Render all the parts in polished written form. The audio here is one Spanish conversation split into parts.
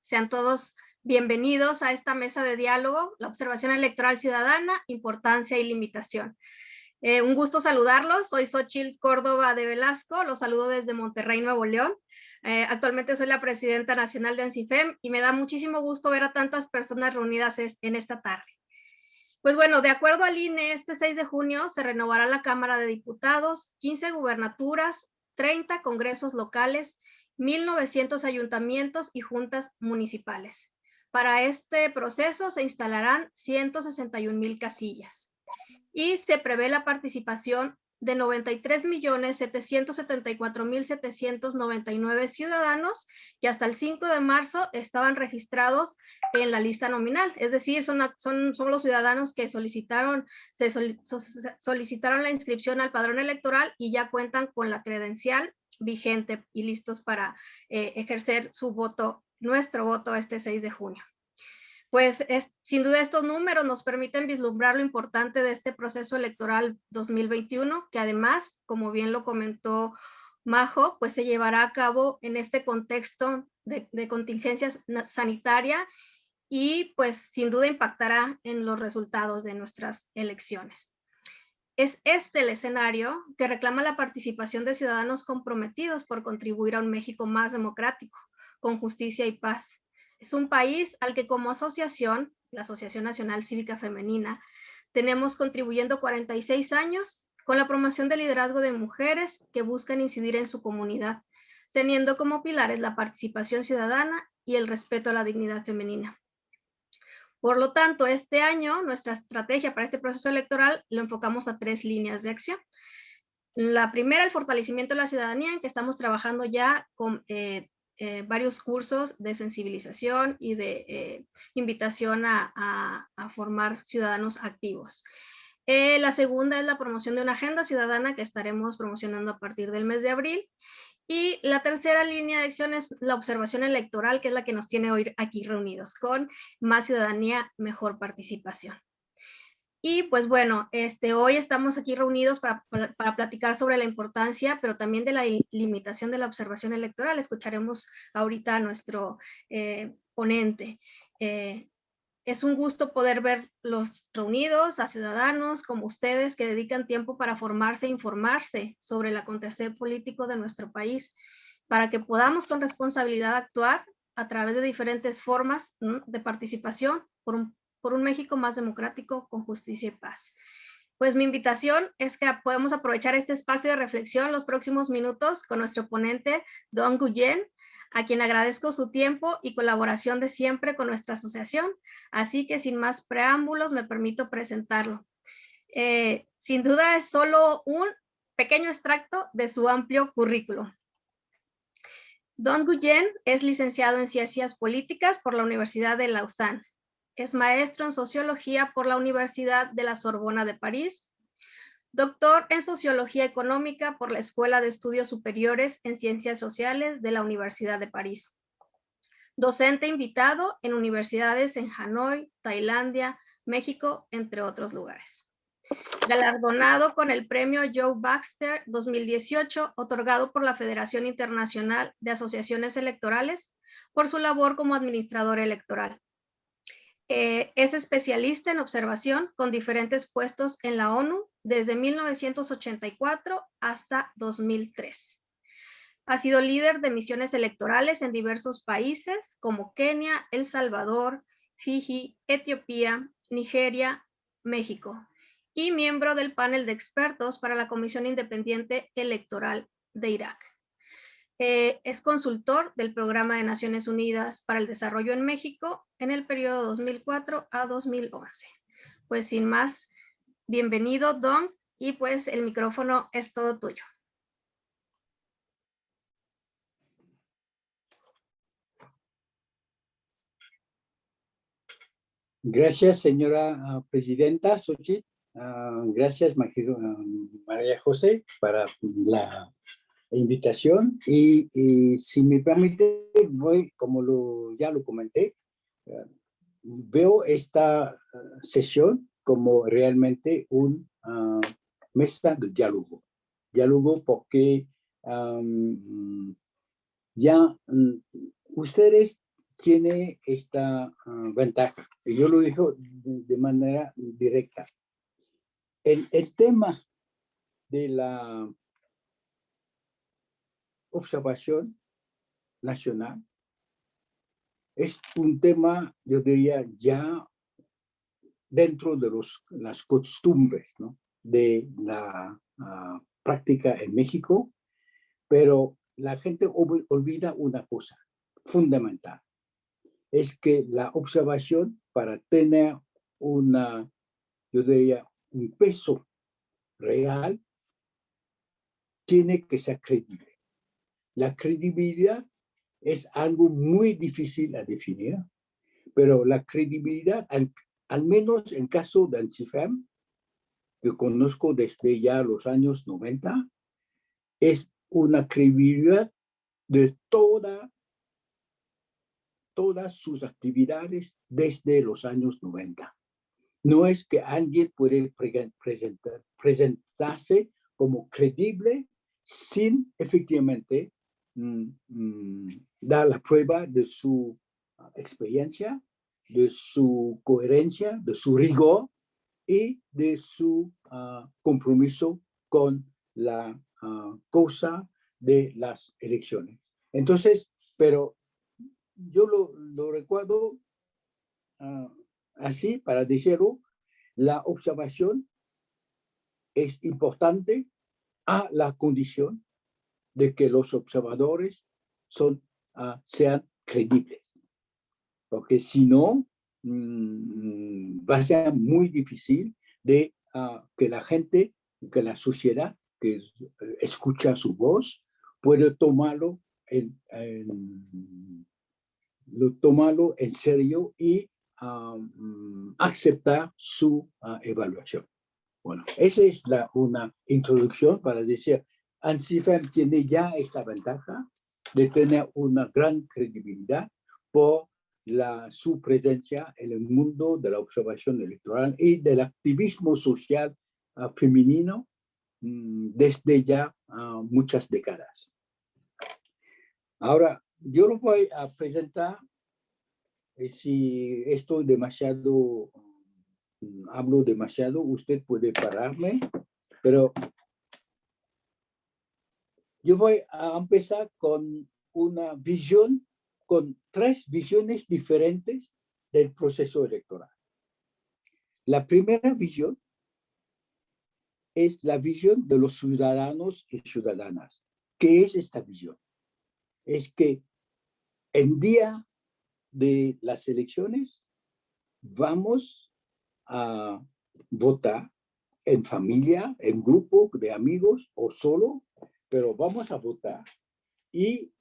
Sean todos bienvenidos a esta mesa de diálogo, la observación electoral ciudadana, importancia y limitación. Un gusto saludarlos, soy Xochitl Córdoba de Velasco, los saludo desde Monterrey, Nuevo León. Actualmente soy la presidenta nacional de ANSIFEM y me da muchísimo gusto ver a tantas personas reunidas en esta tarde. Pues bueno, de acuerdo al INE, este 6 de junio se renovará la Cámara de Diputados, 15 gubernaturas, 30 congresos locales, 1,900 ayuntamientos y juntas municipales. Para este proceso se instalarán 161,000 casillas y se prevé la participación de 93,774,799 ciudadanos que hasta el 5 de marzo estaban registrados en la lista nominal, es decir, son los ciudadanos que solicitaron la inscripción al padrón electoral y ya cuentan con la credencial vigente y listos para ejercer su voto, nuestro voto este 6 de junio. Pues sin duda estos números nos permiten vislumbrar lo importante de este proceso electoral 2021, que además, como bien lo comentó Majo, pues se llevará a cabo en este contexto de contingencia sanitaria y pues sin duda impactará en los resultados de nuestras elecciones. Es este el escenario que reclama la participación de ciudadanos comprometidos por contribuir a un México más democrático, con justicia y paz. Es un país al que como asociación, la Asociación Nacional Cívica Femenina, tenemos contribuyendo 46 años con la promoción del liderazgo de mujeres que buscan incidir en su comunidad, teniendo como pilares la participación ciudadana y el respeto a la dignidad femenina. Por lo tanto, este año nuestra estrategia para este proceso electoral lo enfocamos a 3 líneas de acción. La primera, el fortalecimiento de la ciudadanía, en que estamos trabajando ya con varios cursos de sensibilización y de invitación a formar ciudadanos activos. La segunda es la promoción de una agenda ciudadana que estaremos promocionando a partir del mes de abril. Y la tercera línea de acción es la observación electoral, que es la que nos tiene hoy aquí reunidos, con más ciudadanía, mejor participación. Y pues bueno, hoy estamos aquí reunidos para platicar sobre la importancia, pero también de la limitación de la observación electoral. Escucharemos ahorita a nuestro ponente. Es un gusto poder verlos reunidos, a ciudadanos como ustedes que dedican tiempo para formarse e informarse sobre el acontecer político de nuestro país, para que podamos con responsabilidad actuar a través de diferentes formas de participación por un México más democrático, con justicia y paz. Pues mi invitación es que podamos aprovechar este espacio de reflexión los próximos minutos con nuestro ponente, Don Nguyen, a quien agradezco su tiempo y colaboración de siempre con nuestra asociación. Así que sin más preámbulos me permito presentarlo. Sin duda es solo un pequeño extracto de su amplio currículo. Don Nguyen es licenciado en Ciencias Políticas por la Universidad de Lausanne. Es maestro en Sociología por la Universidad de la Sorbona de París. Doctor en Sociología Económica por la Escuela de Estudios Superiores en Ciencias Sociales de la Universidad de París. Docente invitado en universidades en Hanoi, Tailandia, México, entre otros lugares. Galardonado con el premio Joe Baxter 2018, otorgado por la Federación Internacional de Asociaciones Electorales por su labor como administrador electoral. Es especialista en observación con diferentes puestos en la ONU desde 1984 hasta 2003. Ha sido líder de misiones electorales en diversos países como Kenia, El Salvador, Fiji, Etiopía, Nigeria, México, y miembro del panel de expertos para la Comisión Independiente Electoral de Irak. Es consultor del Programa de Naciones Unidas para el Desarrollo en México en el periodo 2004 a 2011. Pues sin más, bienvenido, Don, y pues el micrófono es todo tuyo. Gracias, señora presidenta Xochitl. Gracias, María José, para la invitación. Y si me permite, ya lo comenté, veo esta sesión como realmente un mesa de diálogo. Diálogo porque ya ustedes tiene esta ventaja. Y yo lo digo de manera directa. El tema de la observación nacional es un tema, yo diría, ya dentro de las costumbres, ¿no?, de la práctica en México, pero la gente olvida una cosa fundamental, es que la observación, para tener yo diría, un peso real, tiene que ser creíble. La credibilidad es algo muy difícil a definir, pero la credibilidad, al menos en caso de ANSIFEM, que conozco desde ya los años 90, es una credibilidad de todas sus actividades desde los años 90. No es que alguien puede presentarse como creíble sin efectivamente dar la prueba de su experiencia, de su coherencia, de su rigor y de su compromiso con la causa de las elecciones. Entonces, pero yo lo recuerdo así, para decirlo, la observación es importante a la condición de que los observadores sean creíbles, porque si no, va a ser muy difícil de que la gente, que la sociedad que escucha su voz, puede tomarlo en serio y aceptar su evaluación. Bueno, esa es una introducción para decir, ANSIFEM tiene ya esta ventaja de tener una gran credibilidad por su presencia en el mundo de la observación electoral y del activismo social femenino desde ya muchas décadas. Ahora, yo lo voy a presentar. Si estoy hablo demasiado, usted puede pararme, pero yo voy a empezar con una visión, con 3 visiones diferentes del proceso electoral. La primera visión es la visión de los ciudadanos y ciudadanas. ¿Qué es esta visión? Es que el día de las elecciones vamos a votar en familia, en grupo de amigos o solo, pero vamos a votar y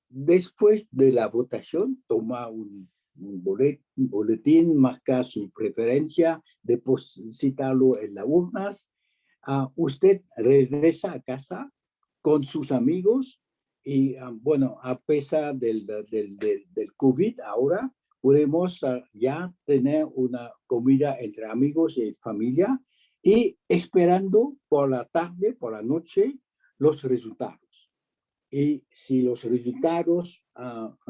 después de la votación toma un boletín, marca su preferencia, depositarlo en las urnas. Usted regresa a casa con sus amigos y bueno, a pesar del COVID ahora, podemos ya tener una comida entre amigos y familia y esperando por la tarde, por la noche, los resultados. Y si los resultados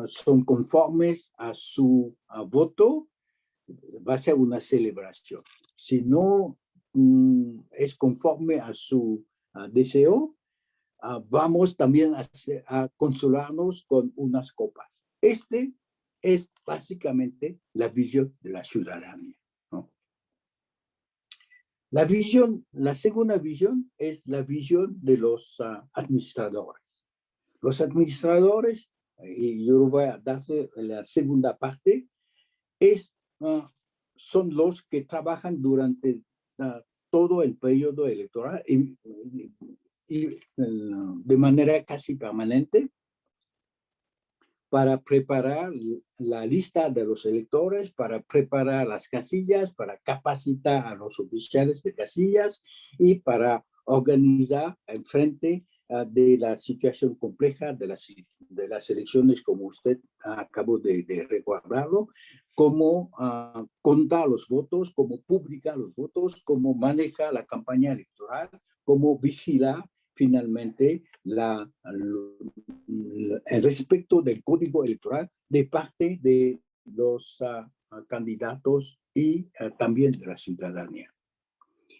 son conformes a su voto, va a ser una celebración. Si no es conforme a su deseo, vamos también a consolarnos con unas copas. Este es básicamente la visión de la ciudadanía, ¿no? La segunda visión es la visión de los administradores. Los administradores, y yo voy a darle la segunda parte, son los que trabajan durante todo el periodo electoral y de manera casi permanente para preparar la lista de los electores, para preparar las casillas, para capacitar a los oficiales de casillas y para organizar el frente de la situación compleja de las elecciones, como usted acabó de recordarlo, cómo contar los votos, cómo publicar los votos, cómo manejar la campaña electoral, cómo vigilar finalmente el respecto del código electoral de parte de los candidatos y también de la ciudadanía.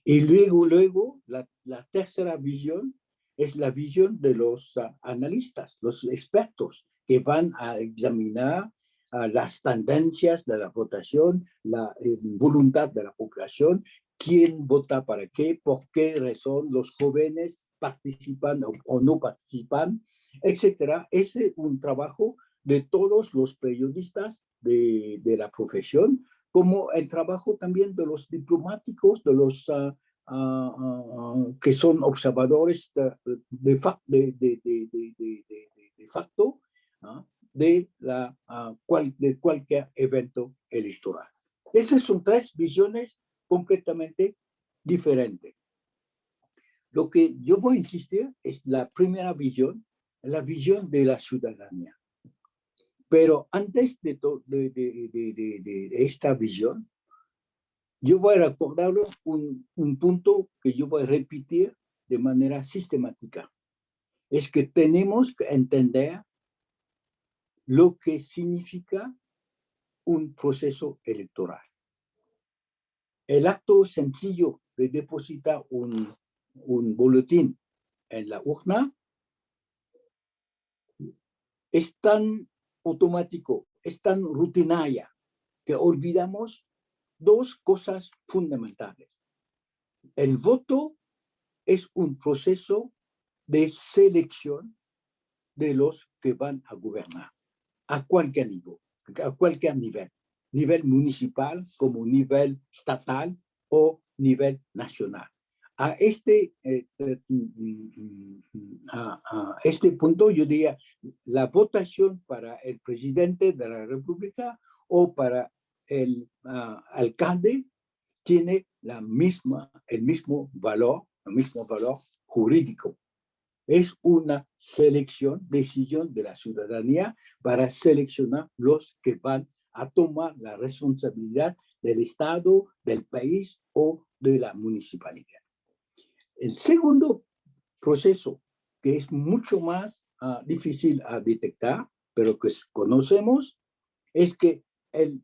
Y luego la tercera visión es la visión de los analistas, los expertos que van a examinar las tendencias de la votación, la voluntad de la población, quién vota para qué, por qué razón los jóvenes participan o no participan, etcétera. Ese es un trabajo de todos los periodistas de la profesión, como el trabajo también de los diplomáticos, de los que son observadores de facto de cualquier evento electoral. Esas son tres visiones completamente diferentes. Lo que yo voy a insistir es la primera visión, la visión de la ciudadanía. Pero antes de esta visión, yo voy a recordarles un punto que yo voy a repetir de manera sistemática. Es que tenemos que entender lo que significa un proceso electoral. El acto sencillo de depositar un boletín en la urna es tan automático, es tan rutinaria, que olvidamos dos cosas fundamentales. El voto es un proceso de selección de los que van a gobernar a cualquier nivel, nivel municipal como nivel estatal o nivel nacional. A este punto yo diría la votación para el presidente de la República o para el alcalde tiene el mismo valor jurídico. Es una decisión de la ciudadanía para seleccionar los que van a tomar la responsabilidad del Estado, del país o de la municipalidad. El segundo proceso, que es mucho más difícil a detectar, pero que conocemos, es que el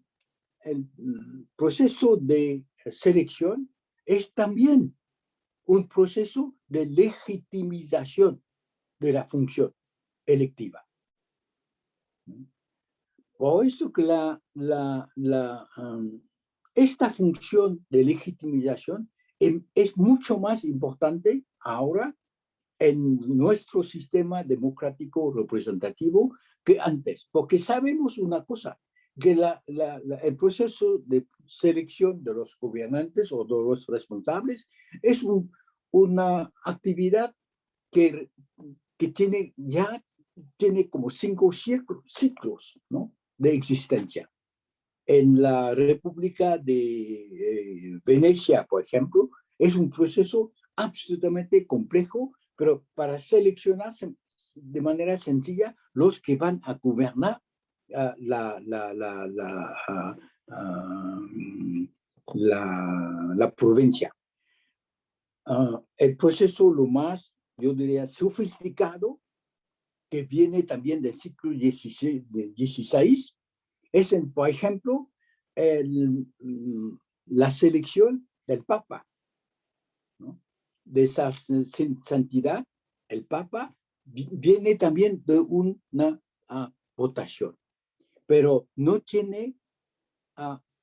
proceso de selección es también un proceso de legitimización de la función electiva. Por eso que esta función de legitimización es mucho más importante ahora en nuestro sistema democrático representativo que antes, porque sabemos una cosa, que el proceso de selección de los gobernantes o de los responsables es una actividad que tiene como 5 ciclos, ¿no?, de existencia. En la República de Venecia, por ejemplo, es un proceso absolutamente complejo, pero para seleccionar de manera sencilla los que van a gobernar la provincia. El proceso lo más, yo diría, sofisticado, que viene también del siglo XVI, es, por ejemplo, la selección del Papa, ¿no?, de esa santidad. El Papa viene también de una votación, pero no tiene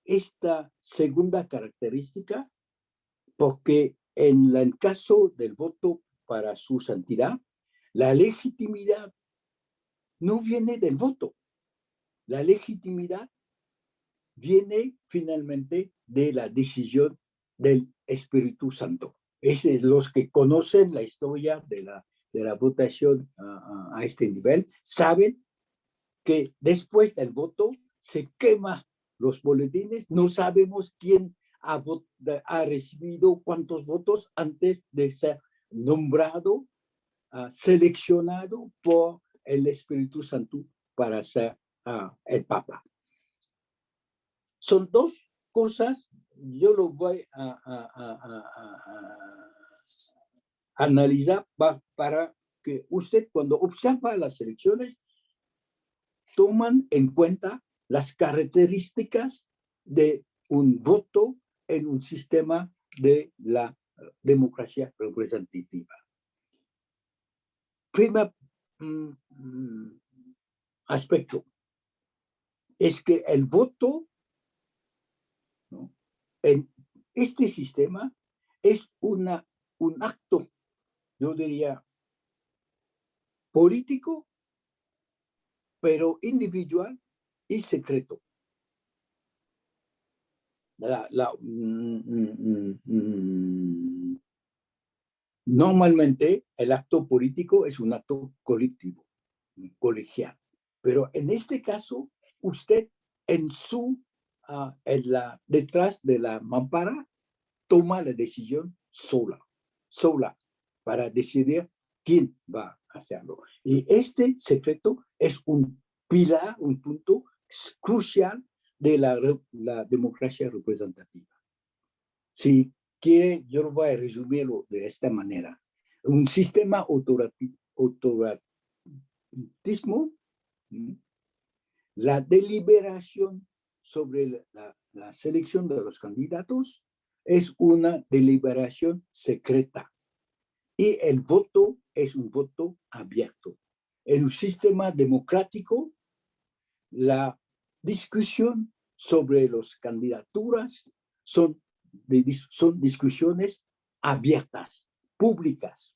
esta segunda característica, porque en el caso del voto para su santidad, la legitimidad no viene del voto. La legitimidad viene finalmente de la decisión del Espíritu Santo. Los que conocen la historia de la votación a este nivel saben que después del voto se queman los boletines, no sabemos quién ha recibido cuántos votos antes de ser nombrado, seleccionado por el Espíritu Santo para ser el Papa. Son dos cosas, yo lo voy a analizar para que usted cuando observa las elecciones toman en cuenta las características de un voto en un sistema de la democracia representativa. Primer aspecto es que el voto, ¿no?, en este sistema es un acto, yo diría, político, pero individual y secreto. Normalmente el acto político es un acto colectivo, colegial, pero en este caso usted detrás de la mampara toma la decisión sola para decidir quién va a hacerlo. Y este secreto es un pilar, un punto crucial de la democracia representativa. Si quiere, yo lo voy a resumirlo de esta manera. Un sistema autoritarismo, la deliberación sobre la selección de los candidatos es una deliberación secreta y el voto es un voto abierto. En un sistema democrático, la discusión sobre las candidaturas son discusiones abiertas, públicas,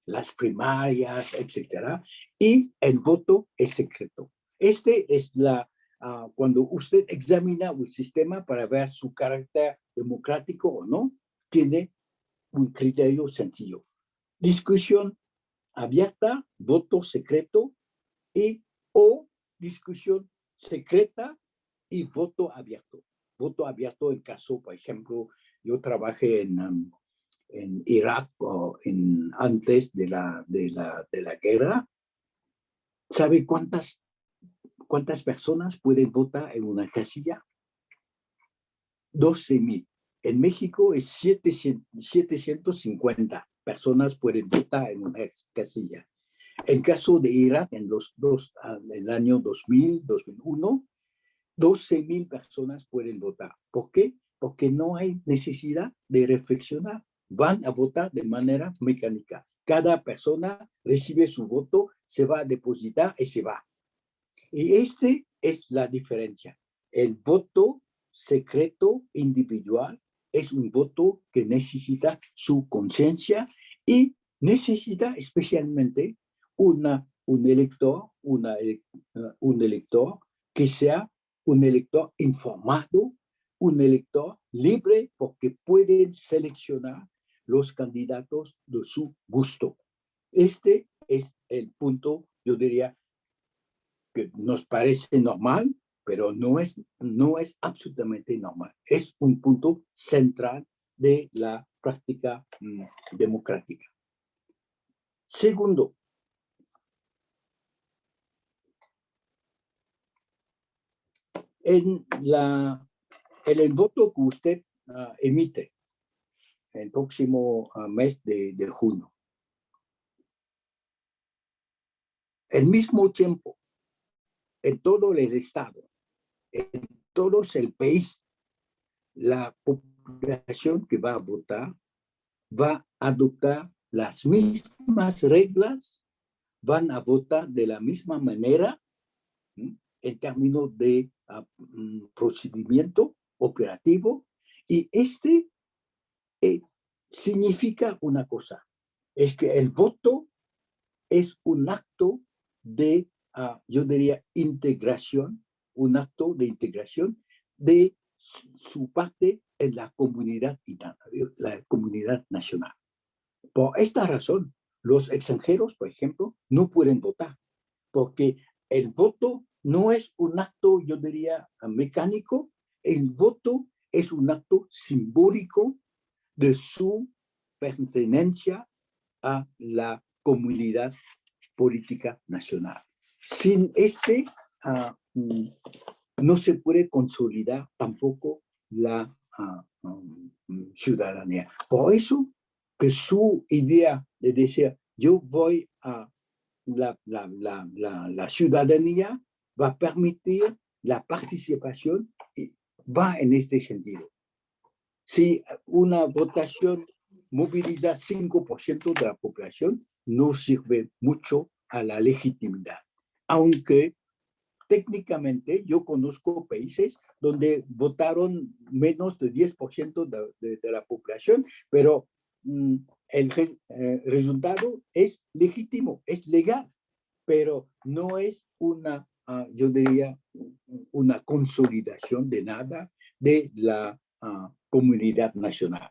las primarias, etcétera, y el voto es secreto. Este es cuando usted examina un sistema para ver su carácter democrático o no, tiene un criterio sencillo. Discusión abierta, voto secreto o discusión secreta y voto abierto. Voto abierto en caso, por ejemplo, yo trabajé en Irak antes de la guerra. ¿Sabe cuántas personas pueden votar en una casilla? 12,000. En México es 750 personas pueden votar en una casilla. En caso de Irak, en el año 2000, 2001, 12,000 personas pueden votar. ¿Por qué? Porque no hay necesidad de reflexionar. Van a votar de manera mecánica. Cada persona recibe su voto, se va a depositar y se va. Y esta es la diferencia. El voto secreto individual es un voto que necesita su conciencia y necesita especialmente un elector que sea un elector informado, un elector libre, porque pueden seleccionar los candidatos de su gusto. Este es el punto, yo diría, que nos parece normal, pero no es absolutamente normal. Es un punto central de la práctica democrática. Segundo, en el voto que usted emite el próximo mes de junio, al mismo tiempo, en todo el estado, en todo el país, la población que va a votar va a adoptar las mismas reglas, van a votar de la misma manera en términos de procedimiento operativo, y significa una cosa, es que el voto es un acto de, yo diría, integración, un acto de integración de su parte en la comunidad nacional. Por esta razón, los extranjeros, por ejemplo, no pueden votar, porque el voto no es un acto, yo diría, mecánico. El voto es un acto simbólico de su pertenencia a la comunidad política nacional. Sin no se puede consolidar tampoco la ciudadanía. Por eso, que su idea de decir, yo voy a la ciudadanía, va a permitir la participación y va en este sentido. Si una votación moviliza 5% de la población, no sirve mucho a la legitimidad. Aunque técnicamente yo conozco países donde votaron menos de 10% de la población, pero el resultado es legítimo, es legal, pero no es una, yo diría, una consolidación de nada de la comunidad nacional.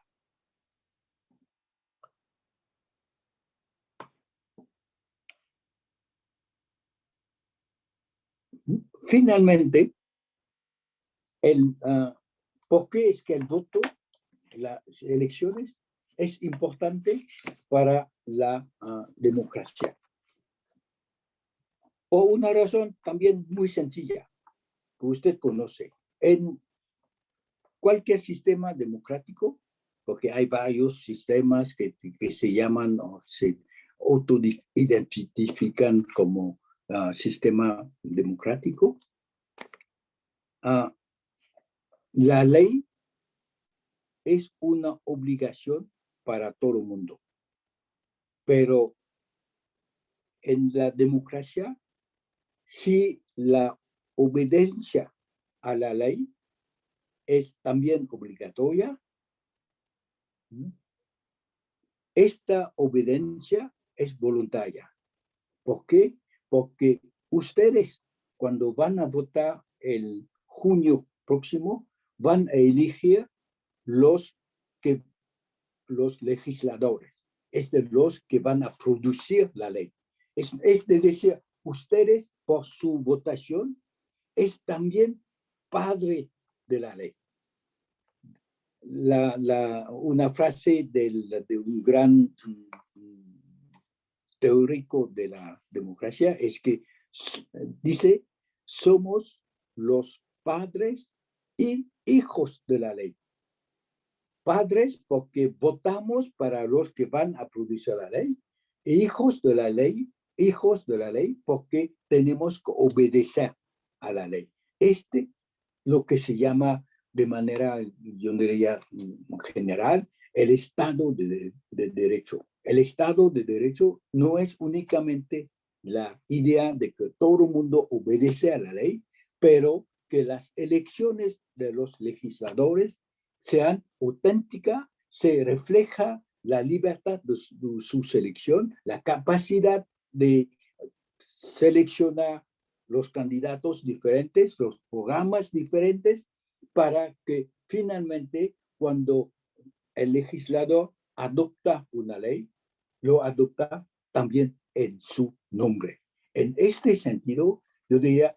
Finalmente, ¿por qué es que el voto, las elecciones, es importante para la democracia? Por una razón también muy sencilla, que usted conoce. En cualquier sistema democrático, porque hay varios sistemas que se llaman o se autoidentifican como sistema democrático, la ley es una obligación para todo el mundo. Pero en la democracia, si la obediencia a la ley es también obligatoria, esta obediencia es voluntaria. ¿Por qué? Porque ustedes, cuando van a votar el junio próximo, van a elegir los legisladores, es de los que van a producir la ley. Es de decir, ustedes por su votación es también padre de la ley. Una frase de un gran teórico de la democracia es que dice, somos los padres y hijos de la ley. Padres porque votamos para los que van a producir la ley, e hijos de la ley porque tenemos que obedecer a la ley. Lo que se llama de manera, yo diría general, el Estado de Derecho. El Estado de Derecho no es únicamente la idea de que todo el mundo obedece a la ley, pero que las elecciones de los legisladores sean auténticas, se refleja la libertad de su selección, la capacidad de seleccionar los candidatos diferentes, los programas diferentes, para que finalmente cuando el legislador adopta una ley, lo adopta también en su nombre. En este sentido, yo diría,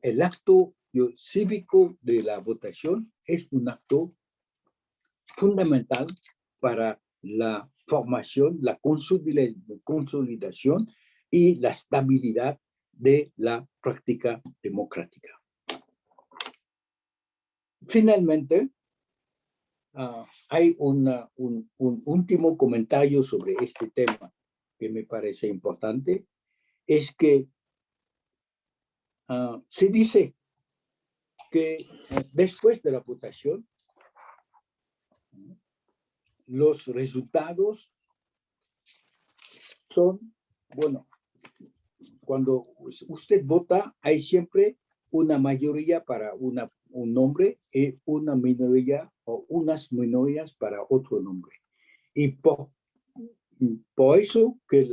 el acto cívico de la votación es un acto fundamental para la formación, la consolidación y la estabilidad de la práctica democrática. Finalmente, hay un último comentario sobre este tema que me parece importante, es que se dice que después de la votación, los resultados son, bueno, cuando usted vota, hay siempre una mayoría para un nombre y una minoría o unas minorías para otro nombre. Y por eso que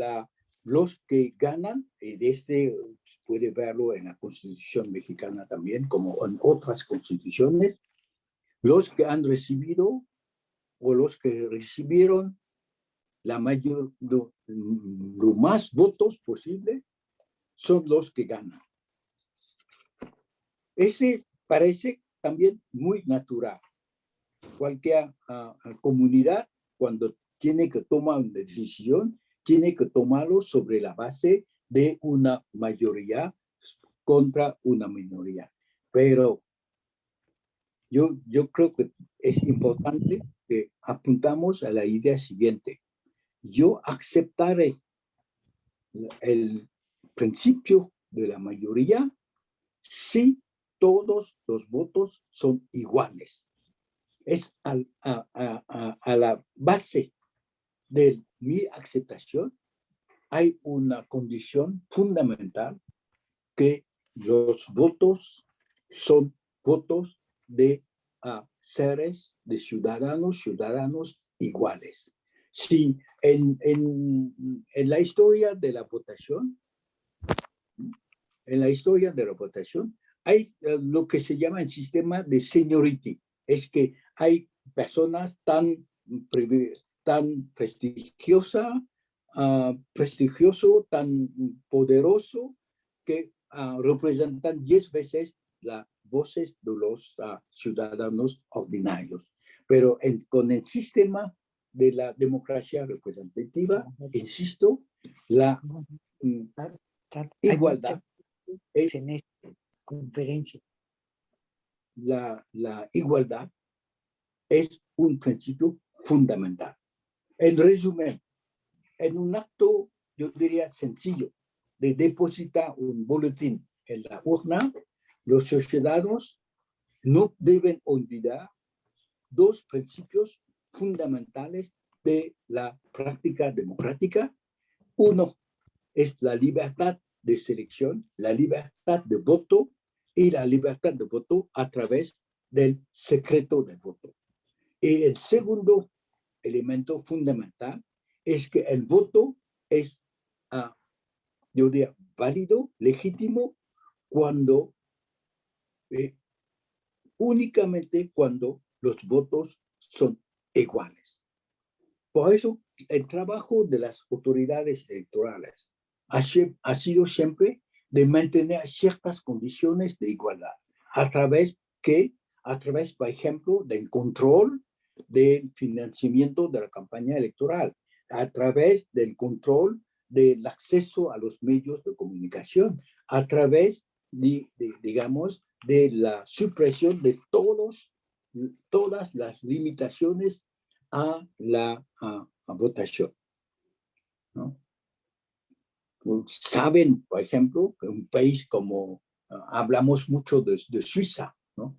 los que ganan, y puede verlo en la Constitución mexicana también, como en otras constituciones, los que han recibido o los que recibieron lo más votos posible son los que ganan. Ese parece también muy natural. Cualquier comunidad, cuando tiene que tomar una decisión, tiene que tomarlo sobre la base de una mayoría contra una minoría. Pero yo creo que es importante que apuntamos a la idea siguiente. yo aceptaré el principio de la mayoría si todos los votos son iguales. Es a la base de mi aceptación. Hay una condición fundamental que los votos son votos de seres, de ciudadanos iguales. Si en la historia de la votación, hay lo que se llama el sistema de seniority. Es que hay personas tan prestigioso, tan poderoso, que representan 10 veces las voces de los ciudadanos ordinarios. Pero con el sistema de la democracia representativa, insisto, la igualdad es, la igualdad es un principio fundamental. En resumen, en un acto, yo diría sencillo, de depositar un boletín en la urna, los ciudadanos no deben olvidar dos principios fundamentales de la práctica democrática. Uno es la libertad de selección, la libertad de voto y la libertad de voto a través del secreto de voto. Y el segundo elemento fundamental es que el voto es, yo diría, válido, legítimo, cuando, únicamente cuando los votos son iguales. Por eso, el trabajo de las autoridades electorales ha sido siempre de mantener ciertas condiciones de igualdad, a través, por ejemplo, del control del financiamiento de la campaña electoral, a través del control del acceso a los medios de comunicación, a través, digamos, de la supresión de todas las limitaciones a la votación, ¿no? Saben, por ejemplo, que un país como, hablamos mucho de Suiza, ¿no?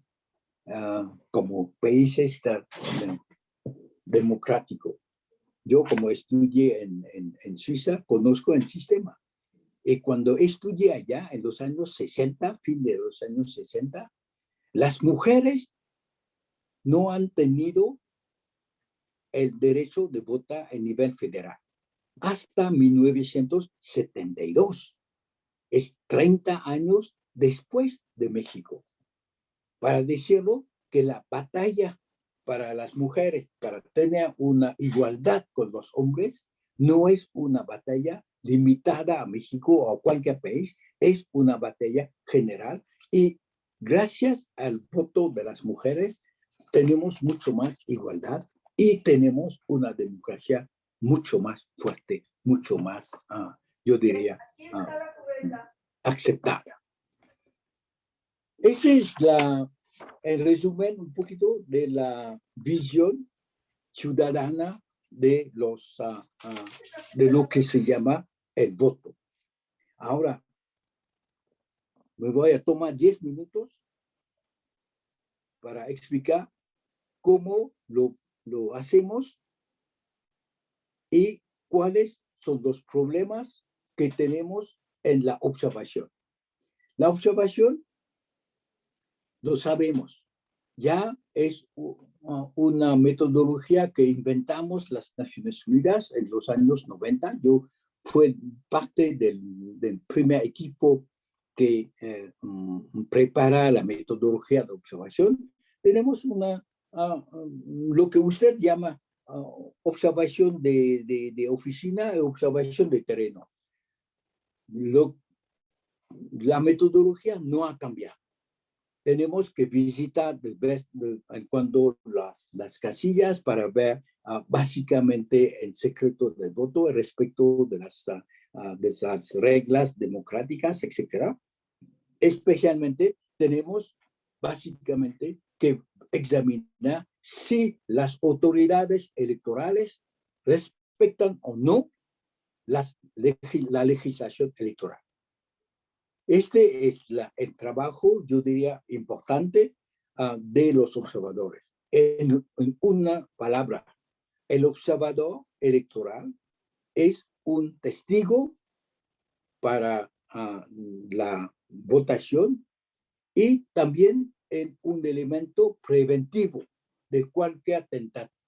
Como países democráticos. Yo, como estudié en Suiza, conozco el sistema. Y cuando estudié allá, en los años 60, fin de los años 60, las mujeres no han tenido el derecho de votar a nivel federal hasta 1972. Es 30 años después de México. Para decirlo, que la batalla para las mujeres, para tener una igualdad con los hombres, no es una batalla limitada a México o a cualquier país, es una batalla general, y gracias al voto de las mujeres tenemos mucho más igualdad y tenemos una democracia mucho más fuerte, mucho más, yo diría, aceptada. Esa es el resumen un poquito de la visión ciudadana de lo que se llama el voto. Ahora, me voy a tomar 10 minutos para explicar cómo lo hacemos y cuáles son los problemas que tenemos en la observación. La observación, lo sabemos, ya es una metodología que inventamos las Naciones Unidas en los años 90. Yo fui parte del primer equipo que prepara la metodología de observación. Tenemos lo que usted llama observación de oficina y observación de terreno. La metodología no ha cambiado. Tenemos que visitar cuando las casillas para ver básicamente el secreto del voto respecto de las reglas democráticas, etc. Especialmente tenemos básicamente que examinar si las autoridades electorales respetan respetan o no la legislación electoral. Este es el trabajo, yo diría, importante de los observadores. En una palabra, el observador electoral es un testigo para la votación y también es un elemento preventivo de cualquier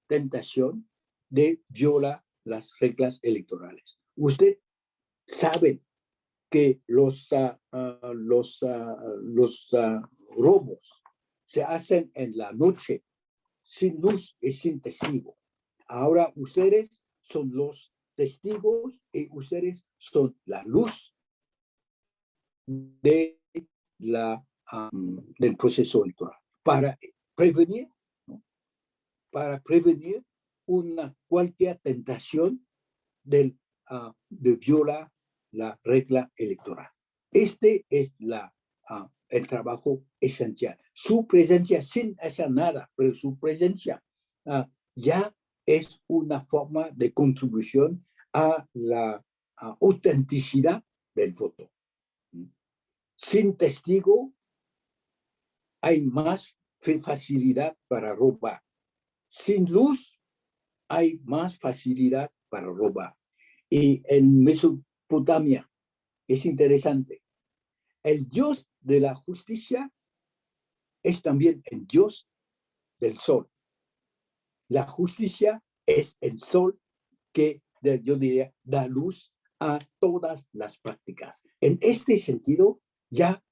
tentación de violar las reglas electorales. Usted sabe que los robos se hacen en la noche, sin luz y sin testigo. Ahora ustedes son los testigos y ustedes son la luz de del proceso electoral para prevenir, ¿no? Para prevenir cualquier tentación de violar la regla electoral. Este es el trabajo esencial. Su presencia sin hacer nada, pero su presencia ya es una forma de contribución a la autenticidad del voto. Sin testigo hay más facilidad para robar. Sin luz hay más facilidad para robar. Y en Mesopotamia es interesante. El Dios de la justicia es también el Dios del sol. La justicia es el sol que, yo diría, da luz a todas las prácticas. En este sentido, ya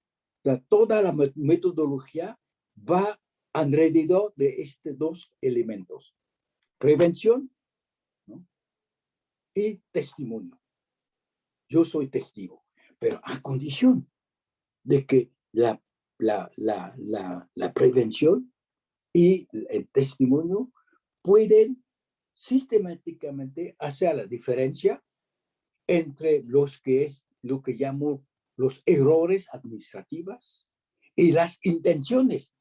toda la metodología va alrededor de estos dos elementos. Prevención, ¿no? Y testimonio. Yo soy testigo, pero a condición de que la prevención y el testimonio pueden sistemáticamente hacer la diferencia entre lo que llamo los errores administrativos y las intenciones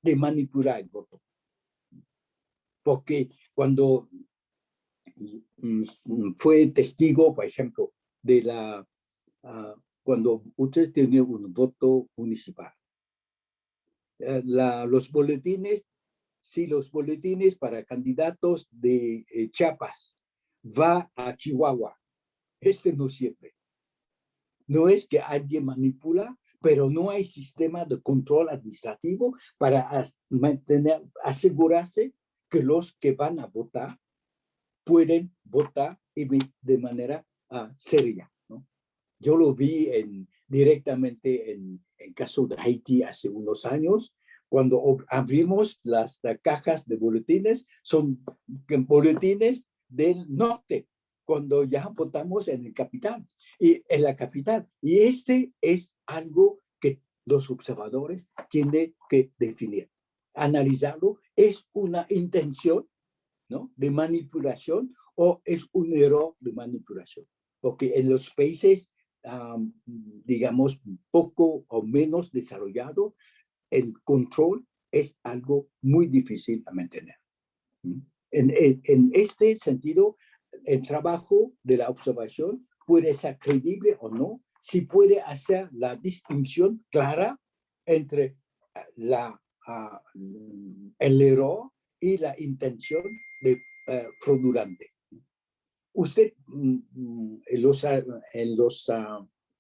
de manipular el voto. Porque cuando fue testigo, por ejemplo, de cuando usted tiene un voto municipal, los boletines, si los boletines para candidatos de Chiapas va a Chihuahua, no sirve. No es que alguien manipula, pero no hay sistema de control administrativo para asegurarse que los que van a votar pueden votar de manera seria, ¿no? Yo lo vi directamente en el caso de Haití hace unos años, cuando abrimos las cajas de boletines, son boletines del norte, cuando ya votamos en el capital, y en la capital. Y este es algo que los observadores tienen que definir. Analizarlo, ¿es una intención, ¿no?, de manipulación o es un error de manipulación? Porque en los países, digamos, poco o menos desarrollados, el control es algo muy difícil a mantener. En este sentido, el trabajo de la observación puede ser creíble o no, si puede hacer la distinción clara entre el error y la intención fraudulante. Usted, en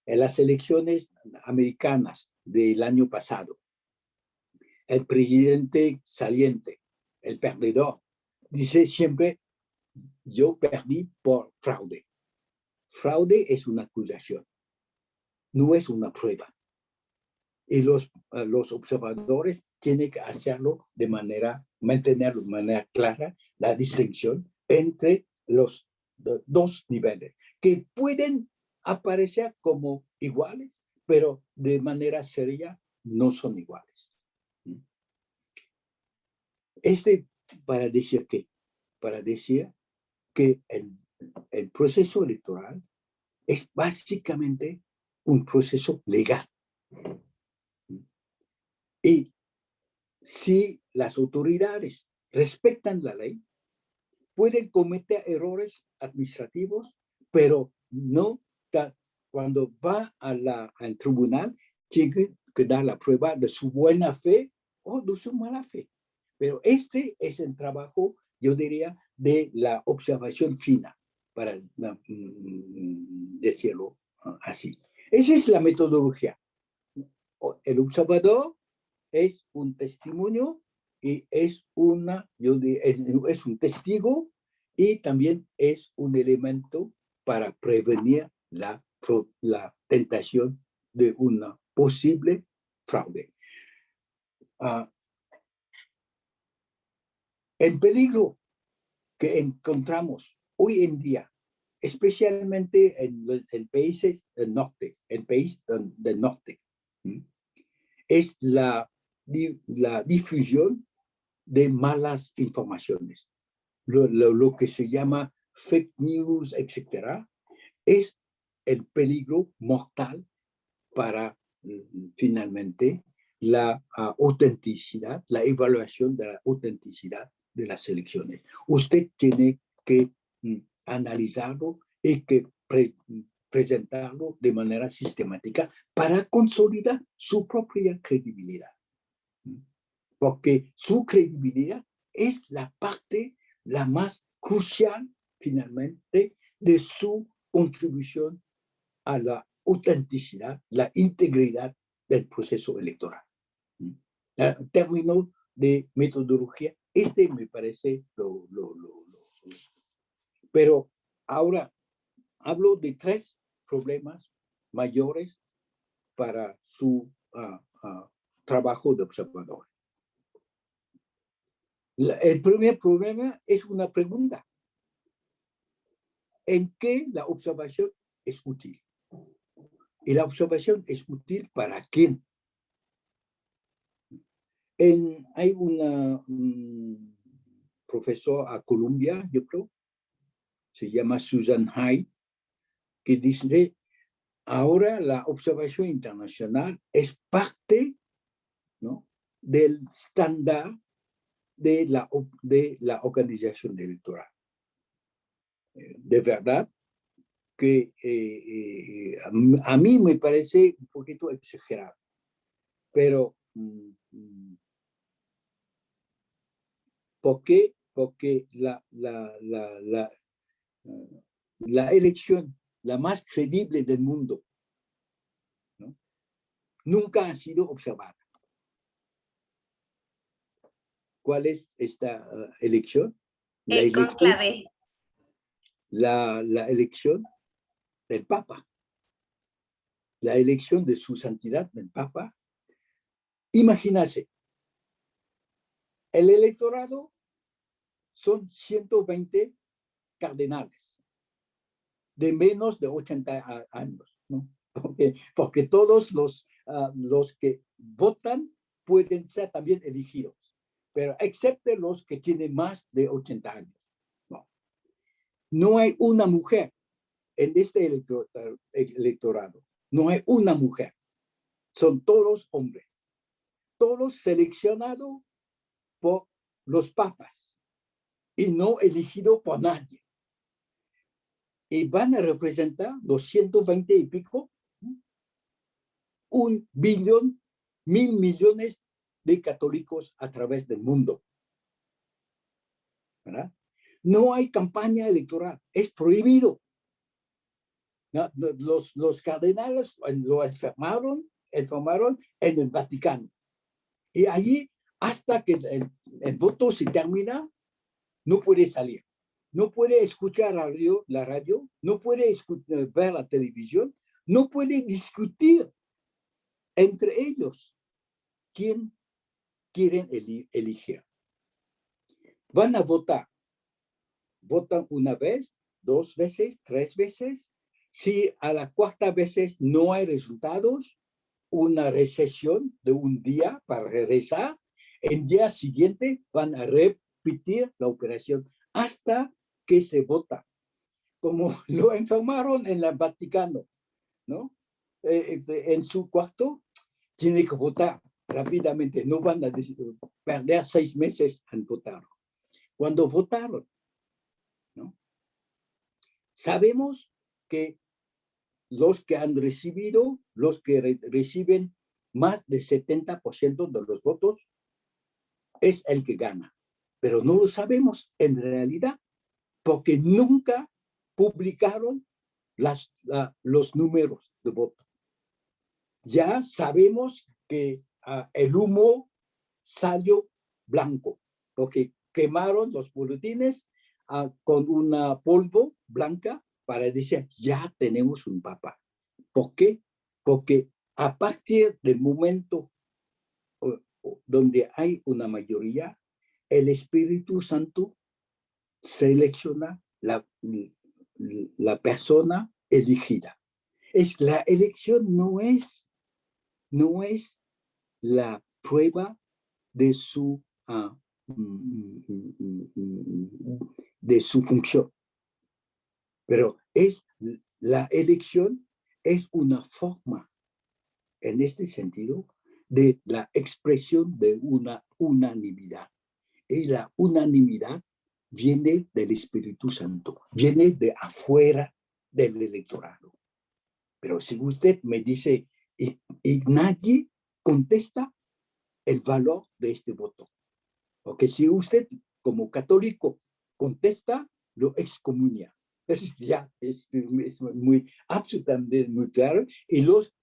las elecciones americanas del año pasado, el presidente saliente, el perdedor, dice siempre: yo perdí por fraude. Fraude es una acusación, no es una prueba. Y los observadores tienen que hacerlo mantener de manera clara la distinción entre los dos niveles, que pueden aparecer como iguales, pero de manera seria no son iguales. Para decir qué, para decir que el proceso electoral es básicamente un proceso legal. Y si las autoridades respetan la ley, pueden cometer errores administrativos, pero no cuando va al tribunal, tiene que dar la prueba de su buena fe o de su mala fe. Pero este es el trabajo, yo diría, de la observación fina, para decirlo así. Esa es la metodología. El observador es un testimonio y es un testigo y también es un elemento para prevenir la tentación de una posible fraude. El peligro que encontramos hoy en día, especialmente en países del norte, es la difusión de malas informaciones. Lo que se llama fake news, etcétera, es el peligro mortal para finalmente la autenticidad, la evaluación de la autenticidad de las elecciones. Usted tiene que analizarlo y que presentarlo de manera sistemática para consolidar su propia credibilidad. Porque su credibilidad es la parte la más crucial, finalmente, de su contribución a la autenticidad, la integridad del proceso electoral. En términos de metodología, me parece Pero ahora hablo de 3 problemas mayores para su trabajo de observador. El primer problema es una pregunta. ¿En qué la observación es útil? ¿Y la observación es útil para quién? Hay un profesor a Columbia, yo creo, se llama Susan Hyde, que dice, ahora la observación internacional es parte, ¿no?, del estándar de la organización electoral. De verdad que a mí me parece un poquito exagerado, pero ¿por qué? Porque la elección, la más creíble del mundo, ¿no?, nunca ha sido observada. ¿Cuál es esta elección? El cónclave. La elección del Papa. La elección de su santidad del Papa. Imagínense, el electorado son 120 cardenales de menos de 80 años, ¿no? Porque todos los que votan pueden ser también elegidos, pero excepto los que tienen más de 80 años. No hay una mujer en este electorado. No hay una mujer. Son todos hombres. Todos seleccionados por los papas y no elegidos por nadie. Y van a representar los 120 y pico, 1 billón, 1.000 millones de católicos a través del mundo. ¿Verdad? No hay campaña electoral, es prohibido. ¿No? Los cardenales lo enfermaron en el Vaticano. Y allí, hasta que el voto se termina, no puede salir. No puede escuchar la radio, no puede ver la televisión, no puede discutir entre ellos quién quieren elegir. Van a votar. Votan una vez, 2 veces, 3 veces. Si a la 4ª vez no hay resultados, una recesión de un día para regresar, el día siguiente van a repetir la operación hasta que se vota. Como lo enfermaron en el Vaticano, ¿no? En su cuarto, tiene que votar rápidamente. No van a perder 6 meses en votar. Cuando votaron, ¿no?, sabemos que los que han recibido, los que reciben más del 70% de los votos, es el que gana. Pero no lo sabemos en realidad, porque nunca publicaron los números de voto. Ya sabemos que el humo salió blanco, porque quemaron los boletines con una polvo blanca para decir, ya tenemos un papa. ¿Por qué? Porque a partir del momento donde hay una mayoría, el Espíritu Santo selecciona la persona elegida. La elección no es la prueba de su función, pero la elección es una forma, en este sentido, de la expresión de una unanimidad. Y la unanimidad viene del Espíritu Santo, viene de afuera del electorado. Pero si usted me dice, y nadie contesta el valor de este voto, porque si usted como católico contesta, lo excomunia. Ya es muy absolutamente muy claro. Y los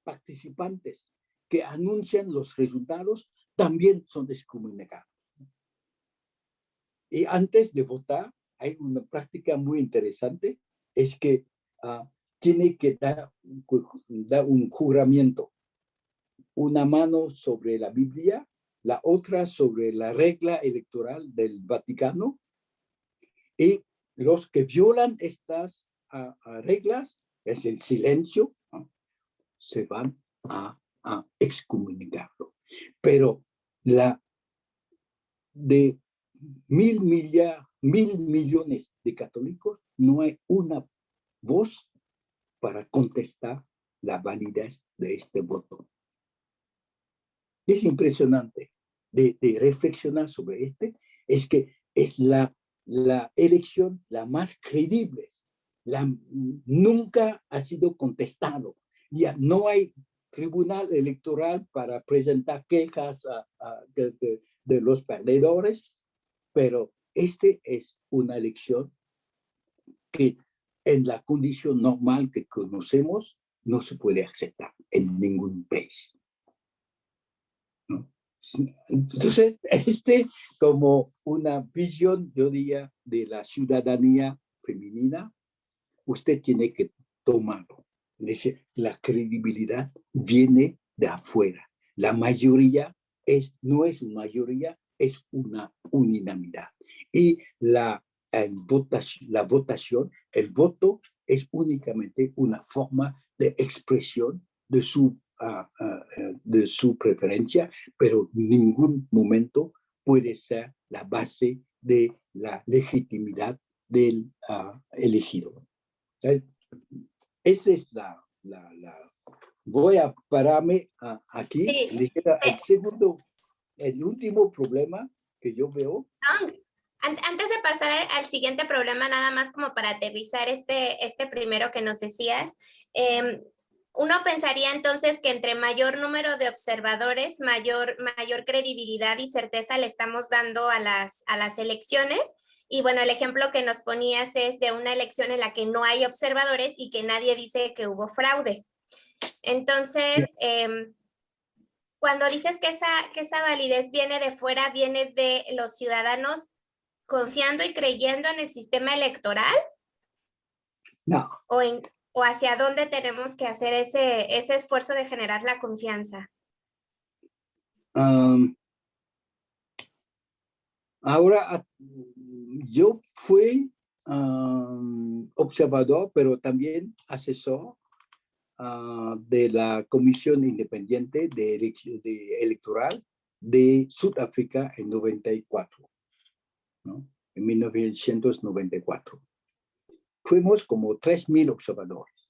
participantes que anuncian los resultados también son excomunicados. Y antes de votar, hay una práctica muy interesante, es que tiene que dar un juramento, una mano sobre la Biblia, la otra sobre la regla electoral del Vaticano, y los que violan estas reglas, es el silencio, se van a excomunicarlo. Pero de 1.000 millones de católicos, no hay una voz para contestar la validez de este voto. Es impresionante de reflexionar sobre es que es la elección la más creíble. Nunca ha sido contestado. Ya no hay tribunal electoral para presentar quejas de los perdedores, pero es una elección que en la condición normal que conocemos no se puede aceptar en ningún país, ¿no? Entonces, como una visión, yo diría, de la ciudadanía femenina, usted tiene que tomarlo. La credibilidad viene de afuera. La mayoría no es una mayoría, es una unanimidad. Y la votación, el voto es únicamente una forma de expresión de su preferencia, pero en ningún momento puede ser la base de la legitimidad del elegido. Esa es voy a pararme aquí. Sí. El último problema que yo veo. Antes de pasar al siguiente problema, nada más como para aterrizar este primero que nos decías, uno pensaría entonces que entre mayor número de observadores, mayor credibilidad y certeza le estamos dando a las elecciones. Y bueno, el ejemplo que nos ponías es de una elección en la que no hay observadores y que nadie dice que hubo fraude. Entonces, cuando dices que esa validez viene de fuera, viene de los ciudadanos confiando y creyendo en el sistema electoral? No. ¿O hacia dónde tenemos que hacer ese esfuerzo de generar la confianza? Ahora, yo fui observador, pero también asesor de la Comisión Independiente Electoral de Sudáfrica en 94, ¿no? En 1994. Fuimos como 3.000 observadores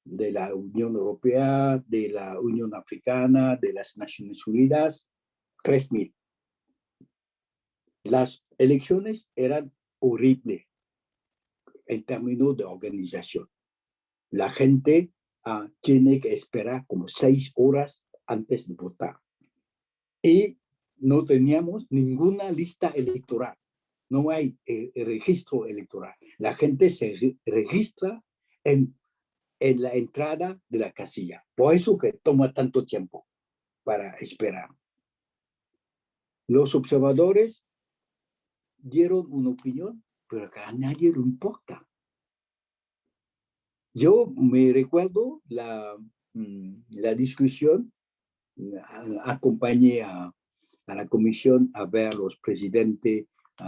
de la Unión Europea, de la Unión Africana, de las Naciones Unidas, 3.000. Las elecciones eran horribles, en términos de organización. La gente tiene que esperar como 6 horas antes de votar. Y no teníamos ninguna lista electoral. No hay registro electoral. La gente se registra en la entrada de la casilla. Por eso que toma tanto tiempo para esperar. Los observadores dieron una opinión, pero a nadie le importa. Yo me recuerdo la discusión, acompañé a la comisión a ver a los presidentes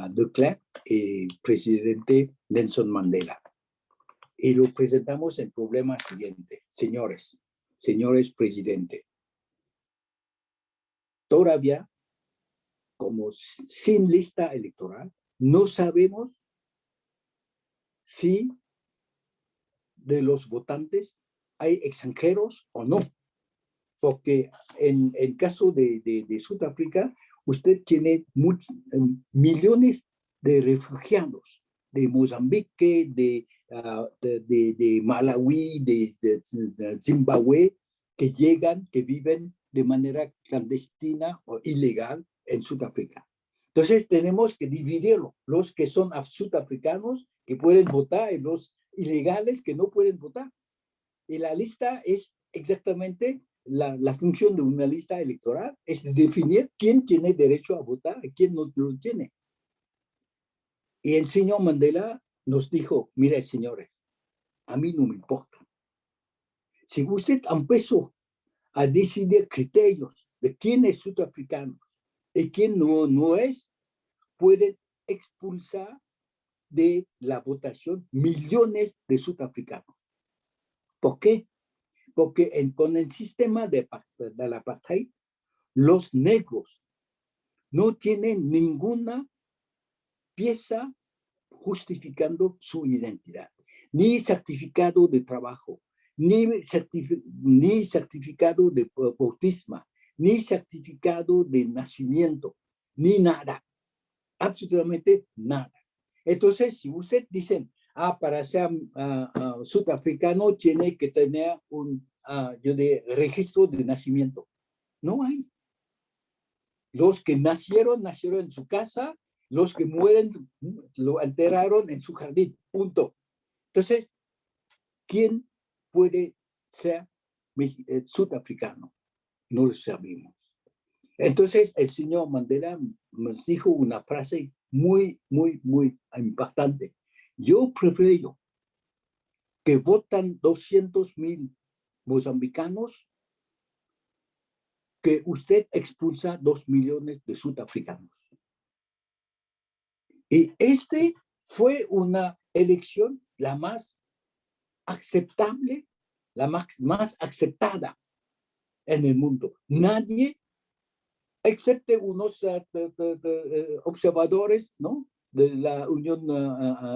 de Klerk y presidente Nelson Mandela. Y lo presentamos el problema siguiente. Señores presidentes, todavía, como sin lista electoral, no sabemos si de los votantes hay extranjeros o no. Porque en el caso de Sudáfrica, usted tiene millones de refugiados de Mozambique, de Malawi, de Zimbabue, que llegan, que viven de manera clandestina o ilegal en Sudáfrica. Entonces tenemos que dividirlo, los que son sudafricanos que pueden votar y los ilegales que no pueden votar. Y la lista es exactamente la función de una lista electoral, es definir quién tiene derecho a votar y quién no lo tiene. Y el señor Mandela nos dijo, mire señores, a mí no me importa. Si usted empezó a decidir criterios de quién es sudafricano y quién no es, pueden expulsar de la votación millones de sudafricanos. ¿Por qué? Porque con el sistema del apartheid, los negros no tienen ninguna pieza justificando su identidad, ni certificado de trabajo, ni certificado de bautismo, ni certificado de nacimiento, ni nada, absolutamente nada. Entonces, si usted dice, para ser sudafricano tiene que tener un registro de nacimiento. No hay. Los que nacieron en su casa, los que mueren lo enterraron en su jardín, punto. Entonces, ¿quién puede ser sudafricano? No lo sabemos. Entonces, el señor Mandela nos dijo una frase muy, muy, muy importante. Yo prefiero que votan 200,000 mozambicanos que usted expulsa 2 millones de sudafricanos. Y fue una elección la más aceptable, la más aceptada en el mundo. Nadie, excepto unos observadores, ¿no?, de la Unión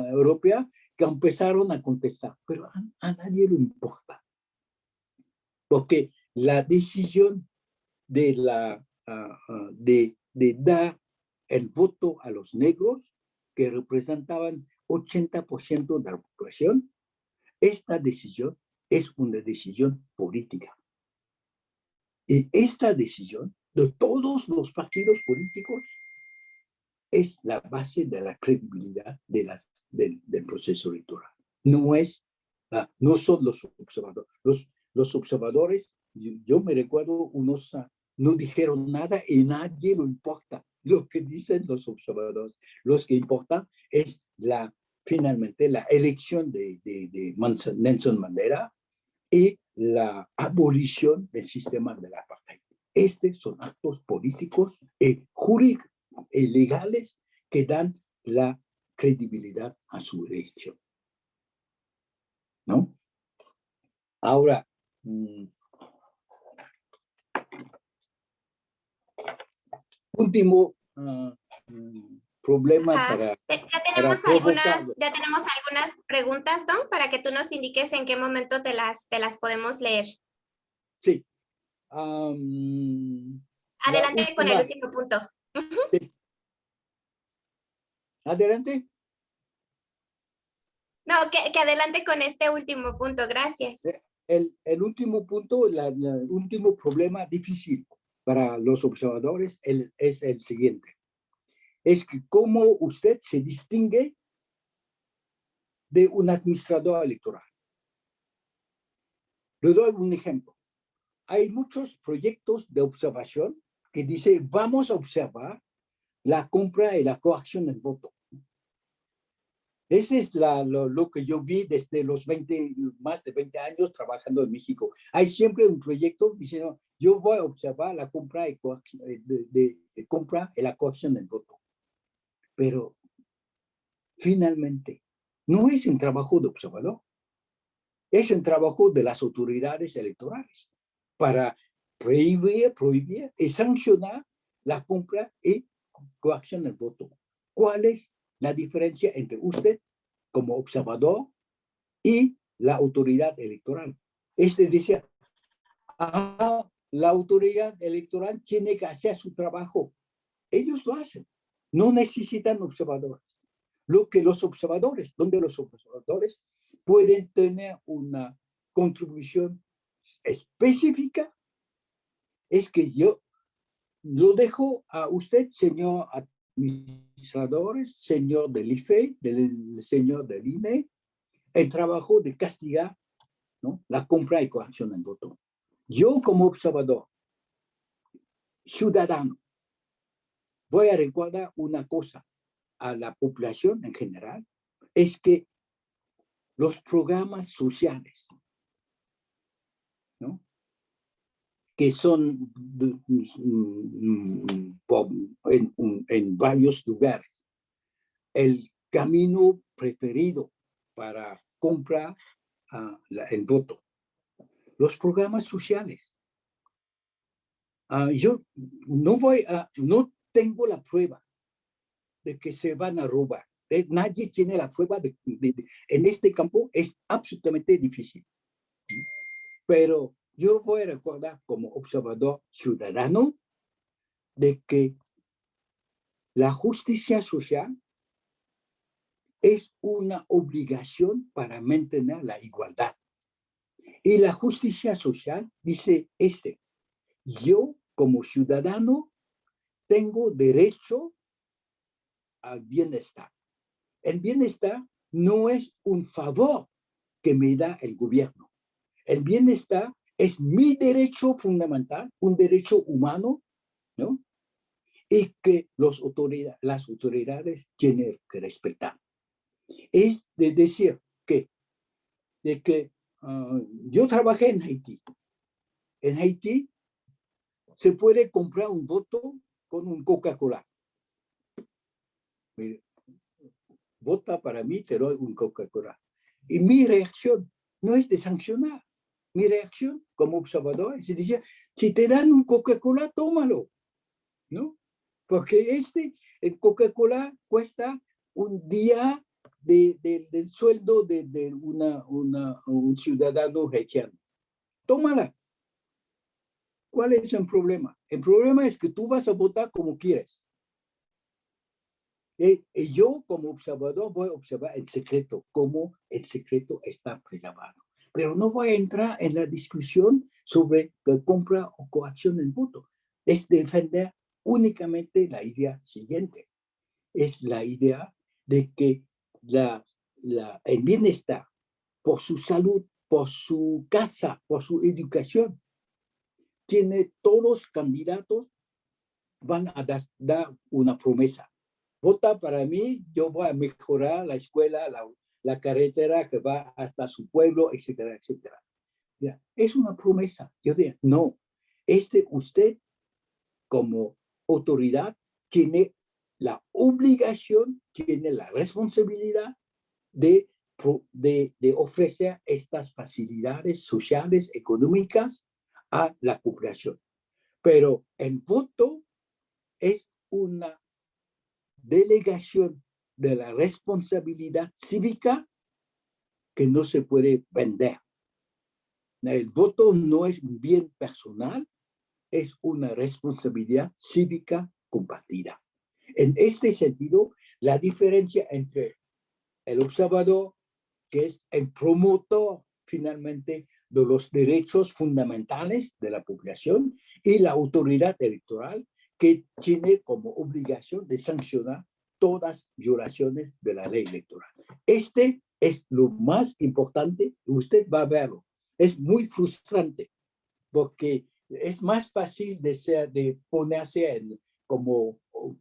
Europea, que empezaron a contestar, pero a nadie le importa. Porque la decisión de dar el voto a los negros, que representaban 80% de la población, esta decisión es una decisión política. Y esta decisión de todos los partidos políticos es la base de la credibilidad del proceso electoral. No son los observadores. Los observadores, yo me recuerdo, unos no dijeron nada y nadie le importa lo que dicen los observadores. Lo que importa es finalmente la elección de Nelson Mandela y la abolición del sistema del apartheid. Estos son actos políticos y jurídicos y legales que dan la credibilidad a su elección, ¿no? Ahora, último problema para ya tenemos algunas preguntas, Don, para que tú nos indiques en qué momento te las podemos leer. Sí. Adelante con el último punto. Sí. Adelante. No, que adelante con este último punto, gracias. El último punto, el último problema difícil para los observadores es el siguiente. Es que cómo usted se distingue de un administrador electoral. Le doy un ejemplo. Hay muchos proyectos de observación que dicen, vamos a observar la compra y la coacción del voto. Ese es lo que yo vi desde los más de 20 años trabajando en México. Hay siempre un proyecto diciendo, yo voy a observar la compra y compra y la coacción del voto. Pero finalmente, no es un trabajo de observador. Es el trabajo de las autoridades electorales para prohibir y sancionar la compra y coacción del voto. ¿Cuál es la diferencia entre usted como observador y la autoridad electoral? Dice, la autoridad electoral tiene que hacer su trabajo. Ellos lo hacen. No necesitan observadores. Donde los observadores pueden tener una contribución específica, es que yo lo dejo a usted, señor administradores, señor del IFE, señor del INE, el trabajo de castigar, ¿no?, la compra y coacción del voto. Yo como observador, ciudadano, voy a recordar una cosa a la población en general, es que los programas sociales, ¿no?, que son en varios lugares, el camino preferido para comprar el voto. Los programas sociales. Yo no tengo la prueba de que se van a robar. Nadie tiene la prueba en este campo es absolutamente difícil. Pero yo voy a recordar como observador ciudadano de que la justicia social es una obligación para mantener la igualdad. Y la justicia social dice yo como ciudadano tengo derecho al bienestar. El bienestar no es un favor que me da el gobierno. El bienestar es mi derecho fundamental, un derecho humano, ¿no?, y que las autoridades tienen que respetar. Es de decir que yo trabajé en Haití. En Haití se puede comprar un voto con un Coca-Cola. Vota para mí, te doy un Coca-Cola. Y mi reacción no es de sancionar. Mi reacción como observador es decir, si te dan un Coca-Cola, tómalo, ¿no? Porque el Coca-Cola cuesta un día del sueldo de un ciudadano haitiano. Tómala. ¿Cuál es el problema? El problema es que tú vas a votar como quieres. Y yo como observador voy a observar el secreto, cómo el secreto está preservado. Pero no voy a entrar en la discusión sobre compra o coacción del voto. Es defender únicamente la idea siguiente. Es la idea de que el bienestar por su salud, por su casa, por su educación, todos los candidatos van a dar una promesa. Vota para mí, yo voy a mejorar la escuela, la carretera que va hasta su pueblo, etcétera, etcétera. Ya, es una promesa. Yo diría, no, usted como autoridad tiene la obligación, tiene la responsabilidad de ofrecer estas facilidades sociales, económicas a la población. Pero el voto es una delegación de la responsabilidad cívica que no se puede vender. El voto no es un bien personal, es una responsabilidad cívica compartida. En este sentido, la diferencia entre el observador que es el promotor finalmente de los derechos fundamentales de la población, y la autoridad electoral, que tiene como obligación de sancionar todas violaciones de la ley electoral. Este es lo más importante, usted va a verlo. Es muy frustrante porque es más fácil de ponerse como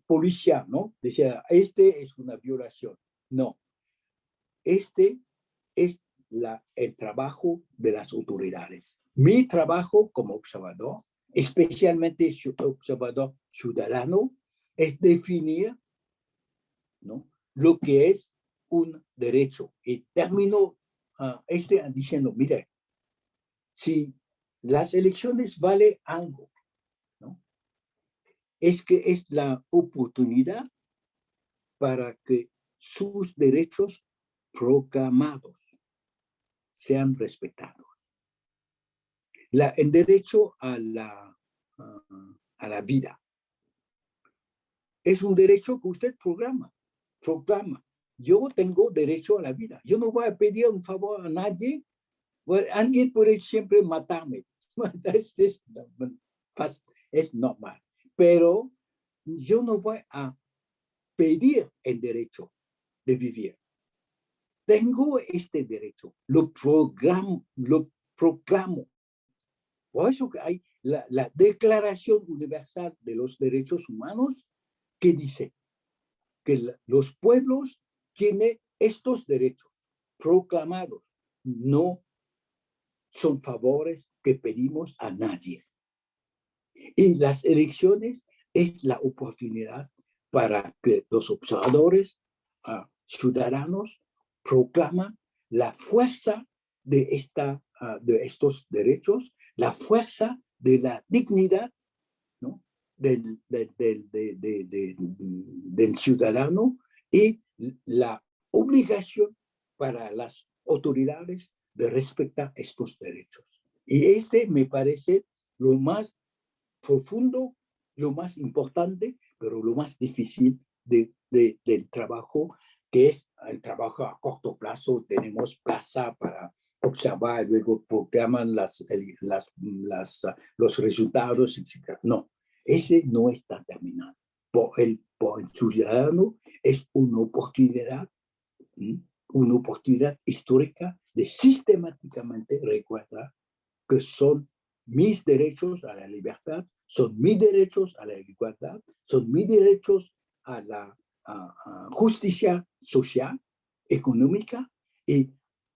policía, ¿no? Decir, este es una violación. No, este es el trabajo de las autoridades. Mi trabajo como observador, especialmente observador ciudadano, es definir, ¿no?, lo que es un derecho. Y termino diciendo, mire, si las elecciones valen algo, ¿no?, es que es la oportunidad para que sus derechos proclamados sean respetados. El derecho a la vida es un derecho que usted proclama. Yo tengo derecho a la vida. Yo no voy a pedir un favor a nadie. Bueno, alguien puede siempre matarme. Es normal. Pero yo no voy a pedir el derecho de vivir. Tengo este derecho. Lo proclamo. Por eso que hay la Declaración Universal de los Derechos Humanos, que dice que los pueblos tienen estos derechos proclamados. No son favores que pedimos a nadie. Y las elecciones es la oportunidad para que los observadores ciudadanos proclaman la fuerza de estos derechos, la fuerza de la dignidad, ¿no?, del ciudadano, y la obligación para las autoridades de respetar estos derechos. Y me parece lo más profundo, lo más importante, pero lo más difícil del trabajo, que es el trabajo a corto plazo. Tenemos plaza para observar, luego proclaman los resultados, etc. No, ese no está terminado. Por el ciudadano es una oportunidad histórica de sistemáticamente recordar que son mis derechos a la libertad, son mis derechos a la igualdad, son mis derechos a la justicia social, económica, y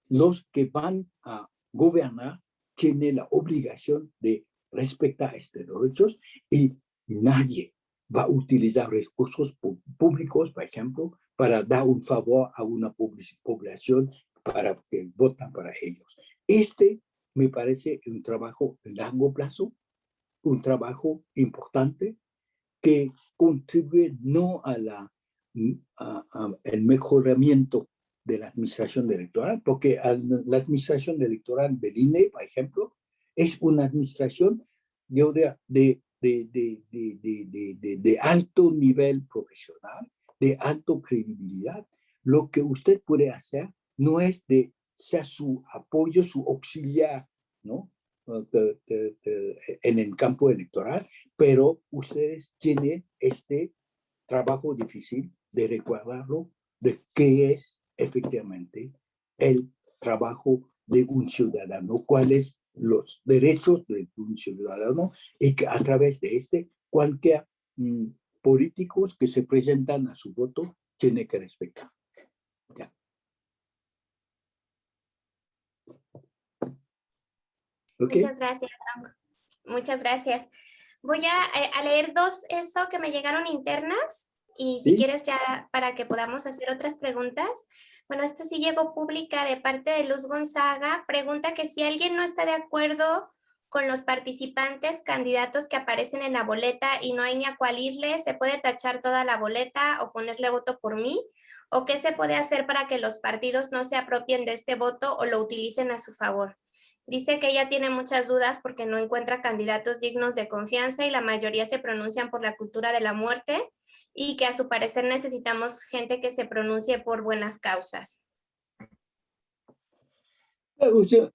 los que van a gobernar tienen la obligación de respetar estos derechos, y nadie va a utilizar recursos públicos, por ejemplo, para dar un favor a una población para que voten para ellos. Me parece un trabajo de largo plazo, un trabajo importante que contribuye no al mejoramiento de la administración electoral, porque la administración electoral del INE, por ejemplo, es una administración de alto nivel profesional, de alta credibilidad. Lo que usted puede hacer no es de ser su apoyo, su auxiliar, ¿no?, en el campo electoral, pero ustedes tienen este trabajo difícil de recordarlo, de qué es efectivamente el trabajo de un ciudadano, cuáles los derechos de un ciudadano, y que a través de cualquier políticos que se presentan a su voto tiene que respetar. Ya. Okay. Muchas gracias, Dong. Muchas gracias. Voy a leer dos que me llegaron internas, y si quieres ya para que podamos hacer otras preguntas. Bueno, esta sí llegó pública de parte de Luz Gonzaga. Pregunta que si alguien no está de acuerdo con los participantes, candidatos que aparecen en la boleta y no hay ni a cuál irle, ¿se puede tachar toda la boleta o ponerle voto por mí? ¿O qué se puede hacer para que los partidos no se apropien de este voto o lo utilicen a su favor? Dice que ella tiene muchas dudas porque no encuentra candidatos dignos de confianza y la mayoría se pronuncian por la cultura de la muerte, y que a su parecer necesitamos gente que se pronuncie por buenas causas. O sea,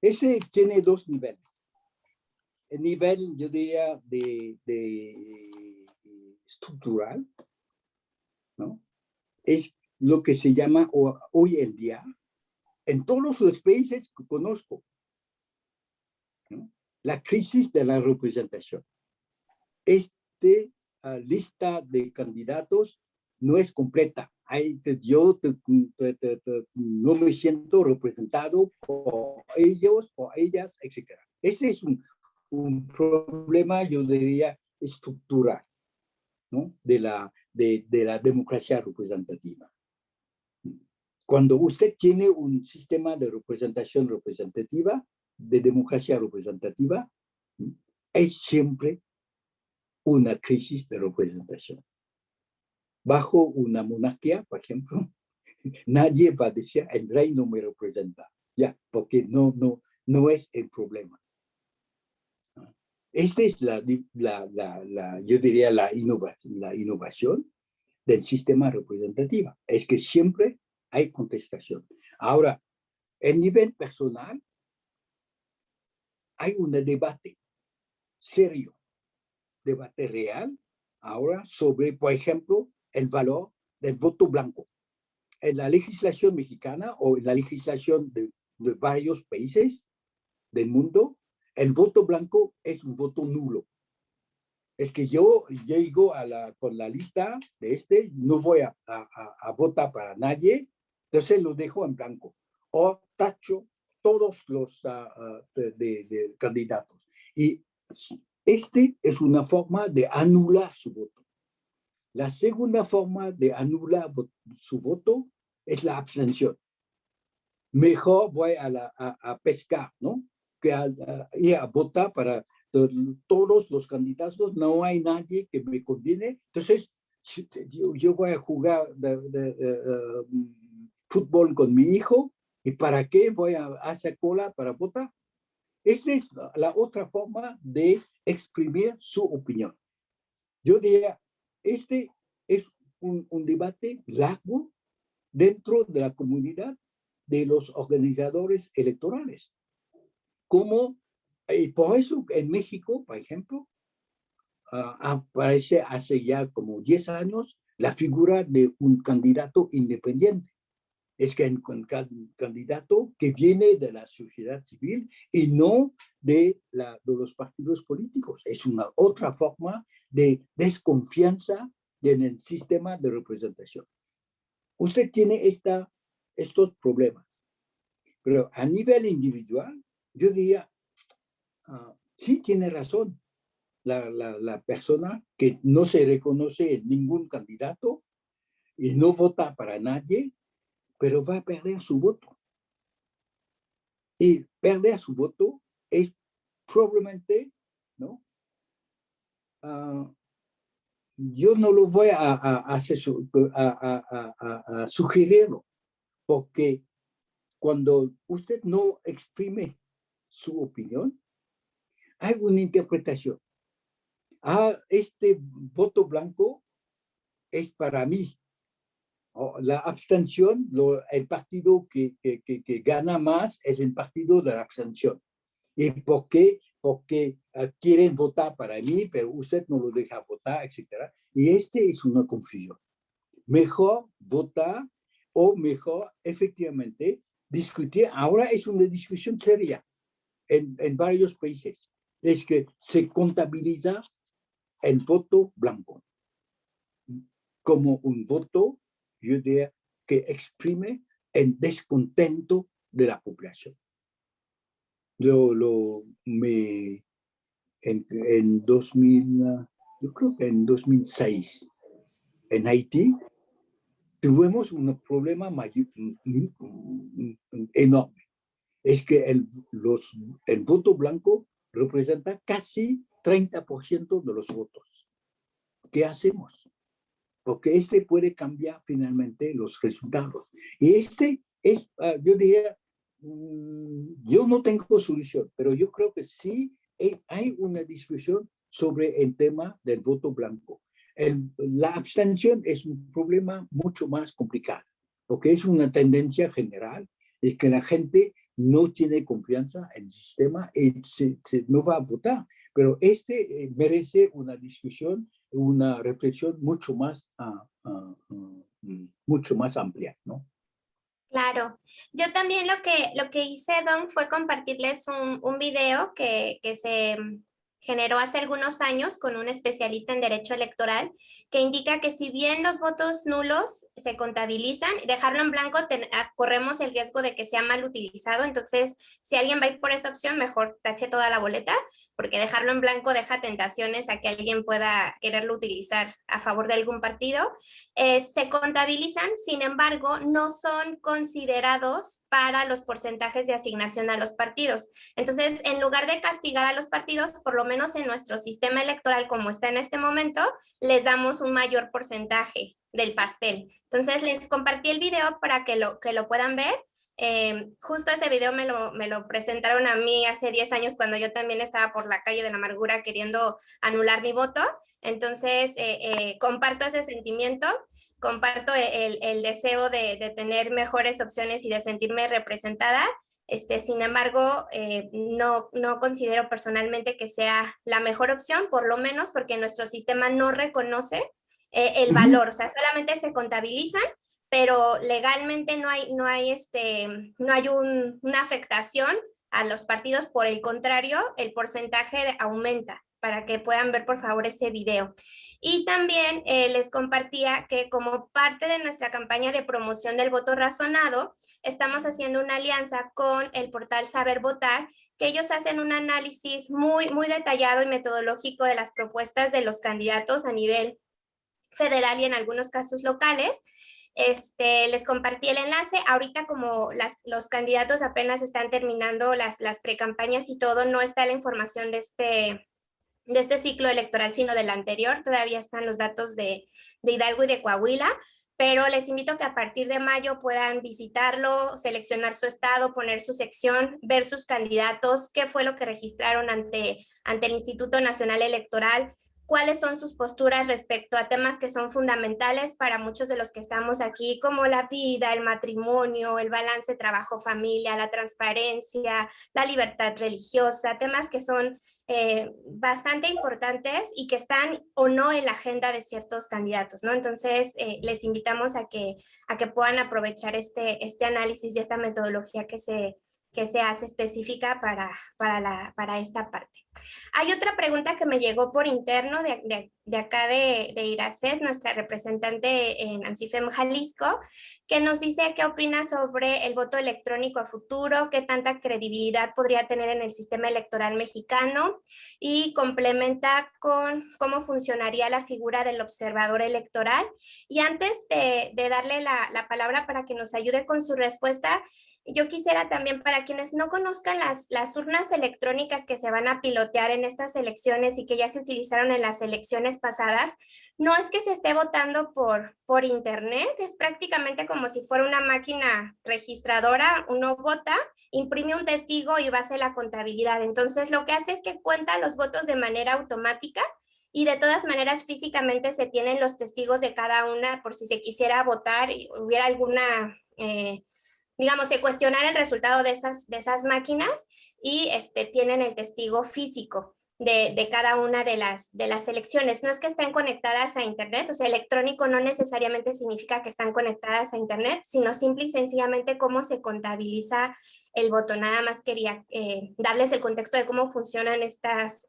ese tiene dos niveles. El nivel, yo diría, de estructural, ¿no? Es lo que se llama hoy en día, en todos los países que conozco, ¿no? La crisis de la representación. Lista de candidatos no es completa. Yo no me siento representado por ellos, por ellas, etc. Ese es un problema, yo diría, estructural, ¿no? de la democracia representativa. Cuando usted tiene un sistema de representación representativa, de democracia representativa, es siempre una crisis de representación. Bajo una monarquía, por ejemplo, nadie va a decir el rey no me representa, ya, porque no es el problema. Esta es yo diría la innovación del sistema representativo, es que siempre hay contestación. Ahora, en nivel personal, hay un debate serio, debate real, ahora sobre, por ejemplo, el valor del voto blanco. En la legislación mexicana o en la legislación de varios países del mundo, el voto blanco es un voto nulo. Es que yo llego con la lista de no voy a votar para nadie, entonces lo dejo en blanco. O tacho todos los de candidatos. Y es una forma de anular su voto. La segunda forma de anular su voto es la abstención. Mejor voy a pescar, ¿no? Que ir a votar para todos los candidatos, no hay nadie que me conviene. Entonces, yo voy a jugar fútbol con mi hijo, ¿y para qué voy a hacer cola para votar? Esa es la otra forma de exprimir su opinión. Yo diría, este es un debate largo dentro de la comunidad de los organizadores electorales. Y por eso en México, por ejemplo, aparece hace ya como 10 años la figura de un candidato independiente. Es que un candidato que viene de la sociedad civil y no de los partidos políticos. Es una otra forma de desconfianza en el sistema de representación. Usted tiene estos problemas, pero a nivel individual, yo diría, sí tiene razón la persona que no se reconoce en ningún candidato y no vota para nadie, pero va a perder su voto. Y perder su voto es probablemente, ¿no? Yo no lo voy a sugerirlo, porque cuando usted no exprime su opinión, hay una interpretación. Este voto blanco es para mí. La abstención, el partido que gana más es el partido de la abstención. ¿Y por qué? Porque quieren votar para mí, pero usted no lo deja votar, etc. Y es una confusión. Mejor votar o mejor efectivamente discutir. Ahora es una discusión seria en varios países. Es que se contabiliza el voto blanco como un voto, yo diría, que exprime el descontento de la población. En 2000, yo creo que en 2006, en Haití, tuvimos un problema enorme. Es que el voto blanco representa casi 30% de los votos. ¿Qué hacemos? Porque puede cambiar finalmente los resultados. Y yo diría, yo no tengo solución, pero yo creo que sí hay una discusión sobre el tema del voto blanco. La abstención es un problema mucho más complicado, porque es una tendencia general, es que la gente no tiene confianza en el sistema y no va a votar. Pero merece una discusión, una reflexión mucho más amplia, ¿no? Claro, yo también lo que hice, Don, fue compartirles un video que se generó hace algunos años con un especialista en derecho electoral que indica que si bien los votos nulos se contabilizan, dejarlo en blanco corremos el riesgo de que sea mal utilizado. Entonces, si alguien va a ir por esa opción, mejor tache toda la boleta, porque dejarlo en blanco deja tentaciones a que alguien pueda quererlo utilizar a favor de algún partido. Se contabilizan, sin embargo, no son considerados para los porcentajes de asignación a los partidos. Entonces, en lugar de castigar a los partidos, por lo menos en nuestro sistema electoral como está en este momento, les damos un mayor porcentaje del pastel. Entonces, les compartí el video para que lo puedan ver. Justo ese video me lo presentaron a mí hace 10 años cuando yo también estaba por la calle de la amargura queriendo anular mi voto. Entonces, comparto ese sentimiento, comparto el deseo de tener mejores opciones y de sentirme representada. Sin embargo, no considero personalmente que sea la mejor opción, por lo menos porque nuestro sistema no reconoce el valor, o sea, solamente se contabilizan, pero legalmente no hay una afectación a los partidos. Por el contrario, el porcentaje aumenta, para que puedan ver por favor ese video. Y también les compartía que como parte de nuestra campaña de promoción del voto razonado, estamos haciendo una alianza con el portal Saber Votar, que ellos hacen un análisis muy detallado y metodológico de las propuestas de los candidatos a nivel federal y en algunos casos locales. Les compartí el enlace. Ahorita como los candidatos apenas están terminando las precampañas y todo, no está la información de este ciclo electoral, sino del anterior. Todavía están los datos de Hidalgo y de Coahuila, pero les invito a que a partir de mayo puedan visitarlo, seleccionar su estado, poner su sección, ver sus candidatos, qué fue lo que registraron ante el Instituto Nacional Electoral, cuáles son sus posturas respecto a temas que son fundamentales para muchos de los que estamos aquí, como la vida, el matrimonio, el balance trabajo-familia, la transparencia, la libertad religiosa, temas que son bastante importantes y que están o no en la agenda de ciertos candidatos, ¿no? Entonces, les invitamos a que puedan aprovechar este análisis y esta metodología que se hace específica para esta parte. Hay otra pregunta que me llegó por interno de acá de Iracet, nuestra representante en ANSIFEM Jalisco, que nos dice qué opina sobre el voto electrónico a futuro, qué tanta credibilidad podría tener en el sistema electoral mexicano, y complementa con cómo funcionaría la figura del observador electoral. Y antes de darle la palabra para que nos ayude con su respuesta, yo quisiera también, para quienes no conozcan las urnas electrónicas que se van a pilotear en estas elecciones y que ya se utilizaron en las elecciones pasadas, no es que se esté votando por internet, es prácticamente como si fuera una máquina registradora. Uno vota, imprime un testigo y va a hacer la contabilidad. Entonces, lo que hace es que cuenta los votos de manera automática y de todas maneras físicamente se tienen los testigos de cada una por si se quisiera votar y hubiera alguna... digamos, se cuestionara el resultado de esas máquinas y tienen el testigo físico de cada una de las elecciones. No es que estén conectadas a internet, o sea, electrónico no necesariamente significa que están conectadas a internet, sino simple y sencillamente cómo se contabiliza el voto. Nada más quería darles el contexto de cómo funcionan estas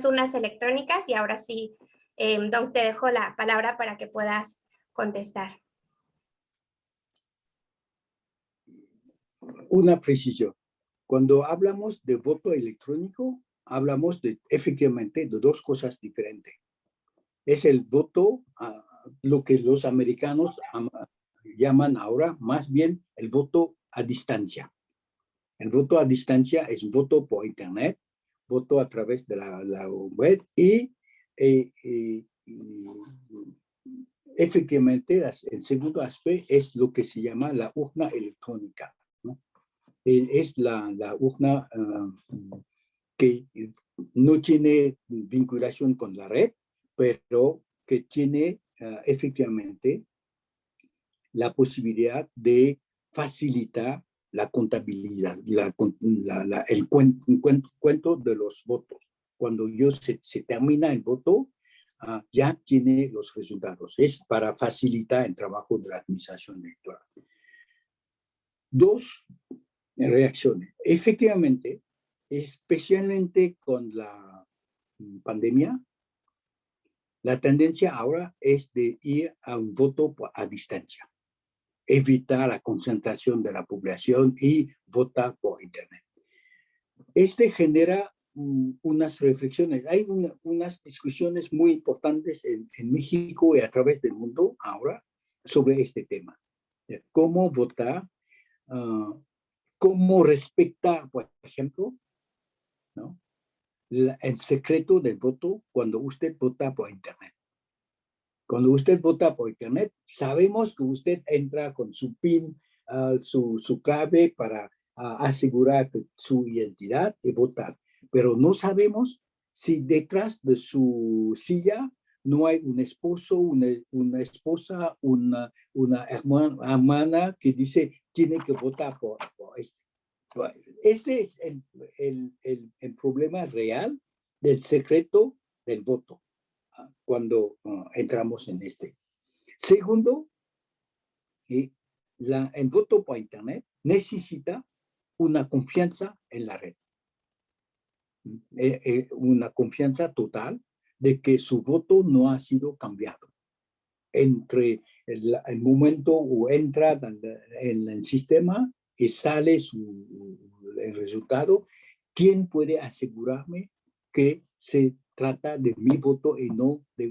urnas electrónicas, y ahora sí, Don, te dejo la palabra para que puedas contestar. Una precisión. Cuando hablamos de voto electrónico, hablamos efectivamente de dos cosas diferentes. Es el voto, lo que los americanos llaman ahora más bien el voto a distancia. El voto a distancia es voto por internet, voto a través de la web y efectivamente el segundo aspecto es lo que se llama la urna electrónica, ¿no? Es la urna que no tiene vinculación con la red, pero que tiene efectivamente la posibilidad de facilitar la contabilidad, el cuento de los votos. Cuando se termina el voto, ya tiene los resultados. Es para facilitar el trabajo de la administración electoral. Dos reacciones. Efectivamente, especialmente con la pandemia, la tendencia ahora es de ir a un voto a distancia, evitar la concentración de la población y votar por Internet. Genera unas reflexiones. Hay unas discusiones muy importantes en México y a través del mundo ahora sobre este tema. Cómo votar, cómo respetar, por ejemplo, ¿no?, el secreto del voto cuando usted vota por Internet. Cuando usted vota por Internet, sabemos que usted entra con su PIN, su clave para asegurar su identidad y votar. Pero no sabemos si detrás de su silla no hay un esposo, una esposa, una hermana que dice tiene que votar por este. Este es el problema real del secreto del voto cuando entramos en este. Segundo, el voto por Internet necesita una confianza en la red. Una confianza total de que su voto no ha sido cambiado. Entre el momento o entra en el sistema y sale el resultado, ¿quién puede asegurarme que se trata de mi voto y no de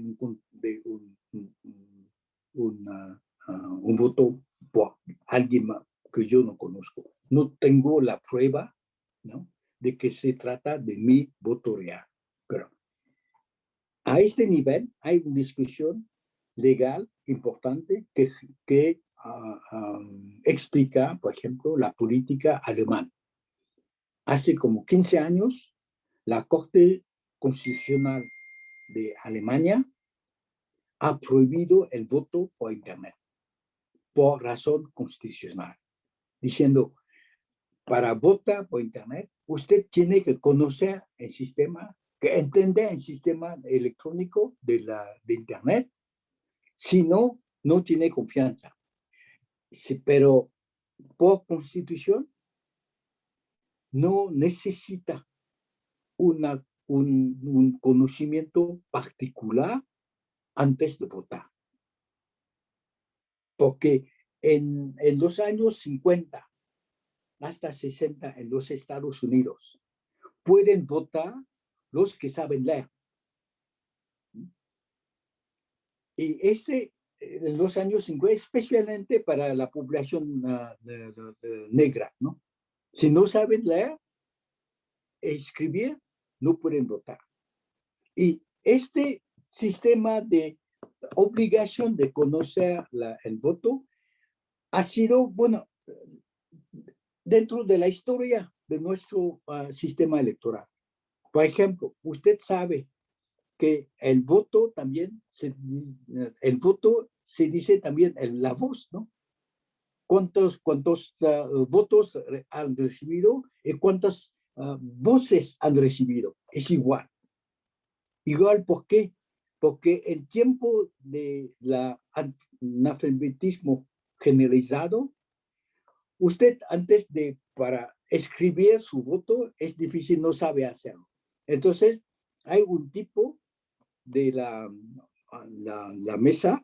un voto por alguien que yo no conozco? No tengo la prueba, ¿no?, de que se trata de mi voto real. Pero a este nivel hay una discusión legal importante que explica, por ejemplo, la política alemana. Hace como 15 años, la Corte Constitucional de Alemania ha prohibido el voto por Internet por razón constitucional, diciendo, para votar por Internet, usted tiene que conocer el sistema, que entender el sistema electrónico de Internet, si no, no tiene confianza. Sí, pero por constitución no necesita un conocimiento particular antes de votar. Porque en los años 50 hasta 60 en los Estados Unidos pueden votar los que saben leer. Y en los años 50, especialmente para la población negra, ¿no? Si no saben leer e escribir, no pueden votar. Y este sistema de obligación de conocer el voto ha sido, bueno, dentro de la historia de nuestro sistema electoral. Por ejemplo, usted sabe que el voto también, el voto se dice también la voz, ¿no? ¿Cuántos votos han recibido y cuántas voces han recibido? Es igual. Igual, ¿por qué? Porque en tiempo de analfabetismo generalizado, usted antes para escribir su voto es difícil, no sabe hacerlo. Entonces, hay un tipo de la mesa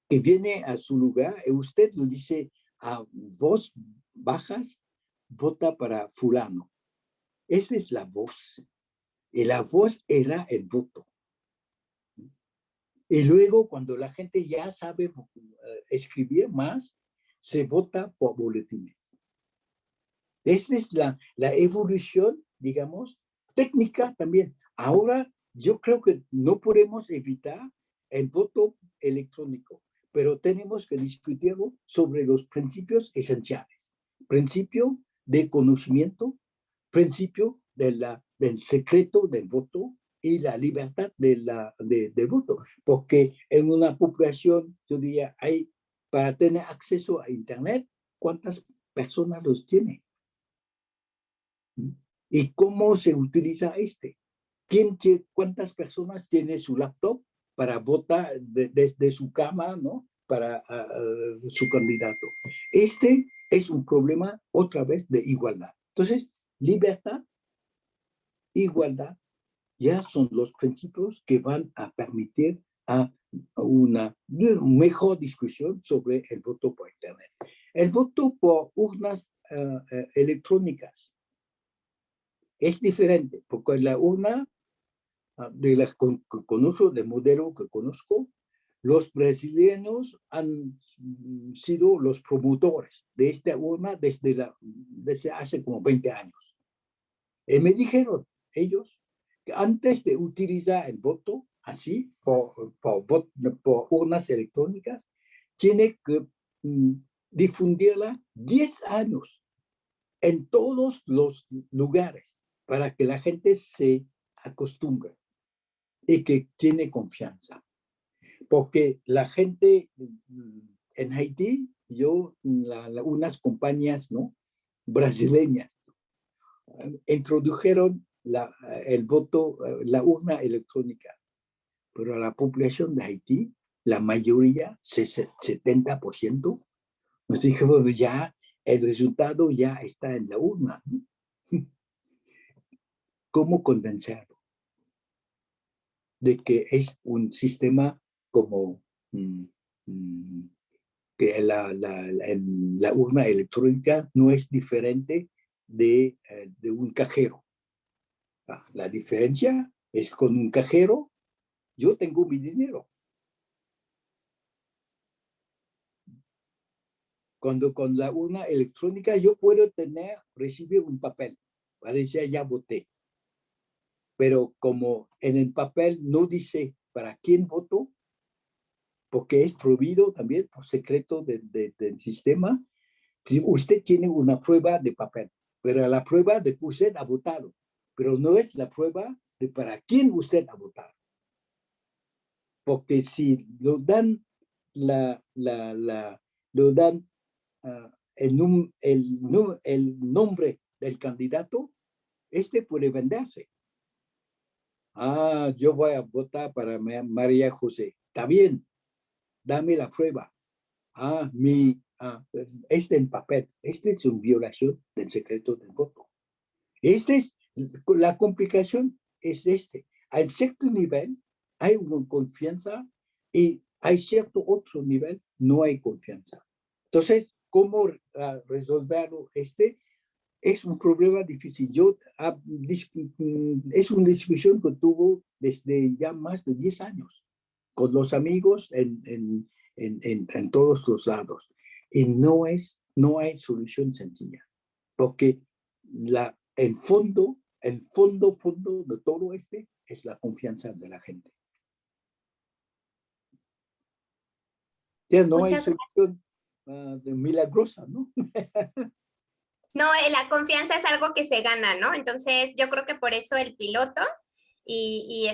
que viene a su lugar y usted lo dice a voz bajas, vota para fulano. Esa es la voz. Y la voz era el voto. Y luego, cuando la gente ya sabe escribir más, se vota por boletines. Esta es la evolución, digamos, técnica también. Ahora, yo creo que no podemos evitar el voto electrónico, pero tenemos que discutirlo sobre los principios esenciales. Principio de conocimiento, principio del secreto del voto y la libertad del voto. Porque en una población, yo diría, hay para tener acceso a Internet, ¿cuántas personas los tiene? ¿Y cómo se utiliza este? ¿Cuántas personas tiene su laptop para votar desde su cama, ¿no? Para su candidato? Este es un problema, otra vez, de igualdad. Entonces, libertad, igualdad, ya son los principios que van a permitir a una mejor discusión sobre el voto por Internet. El voto por urnas electrónicas es diferente, porque la urna de las que conozco, de modelo que conozco, los brasileños han sido los promotores de esta urna desde hace como 20 años. Y me dijeron ellos que antes de utilizar el voto así, por urnas electrónicas, tiene que difundirla 10 años en todos los lugares para que la gente se acostumbre y que tiene confianza. Porque la gente en Haití, unas compañías, ¿no?, brasileñas introdujeron el voto, la urna electrónica, pero la población de Haití, la mayoría, 70%, nos dijo, bueno, ya el resultado ya está en la urna, ¿no? ¿Cómo convencerlo de que es un sistema como que la urna electrónica no es diferente de un cajero? La diferencia es con un cajero, yo tengo mi dinero. Cuando con la urna electrónica yo puedo recibir un papel para decir ya voté. Pero como en el papel no dice para quién votó, porque es prohibido también por secreto del sistema, usted tiene una prueba de papel, pero la prueba de que usted ha votado, pero no es la prueba de para quién usted ha votado. Porque si lo dan, lo dan el nombre del candidato, este puede venderse. Yo voy a votar para María José. Está bien, dame la prueba. Este en papel. Este es una violación del secreto del voto. La complicación es a cierto nivel hay una confianza y hay cierto otro nivel no hay confianza. Entonces, ¿cómo resolverlo? Es un problema difícil. Es una discusión que tuvo desde ya más de 10 años con los amigos en todos los lados. Y no hay solución sencilla, porque el fondo de todo es la confianza de la gente. Ya no hay solución milagrosa, ¿no? No, la confianza es algo que se gana, ¿no? Entonces, yo creo que por eso el piloto y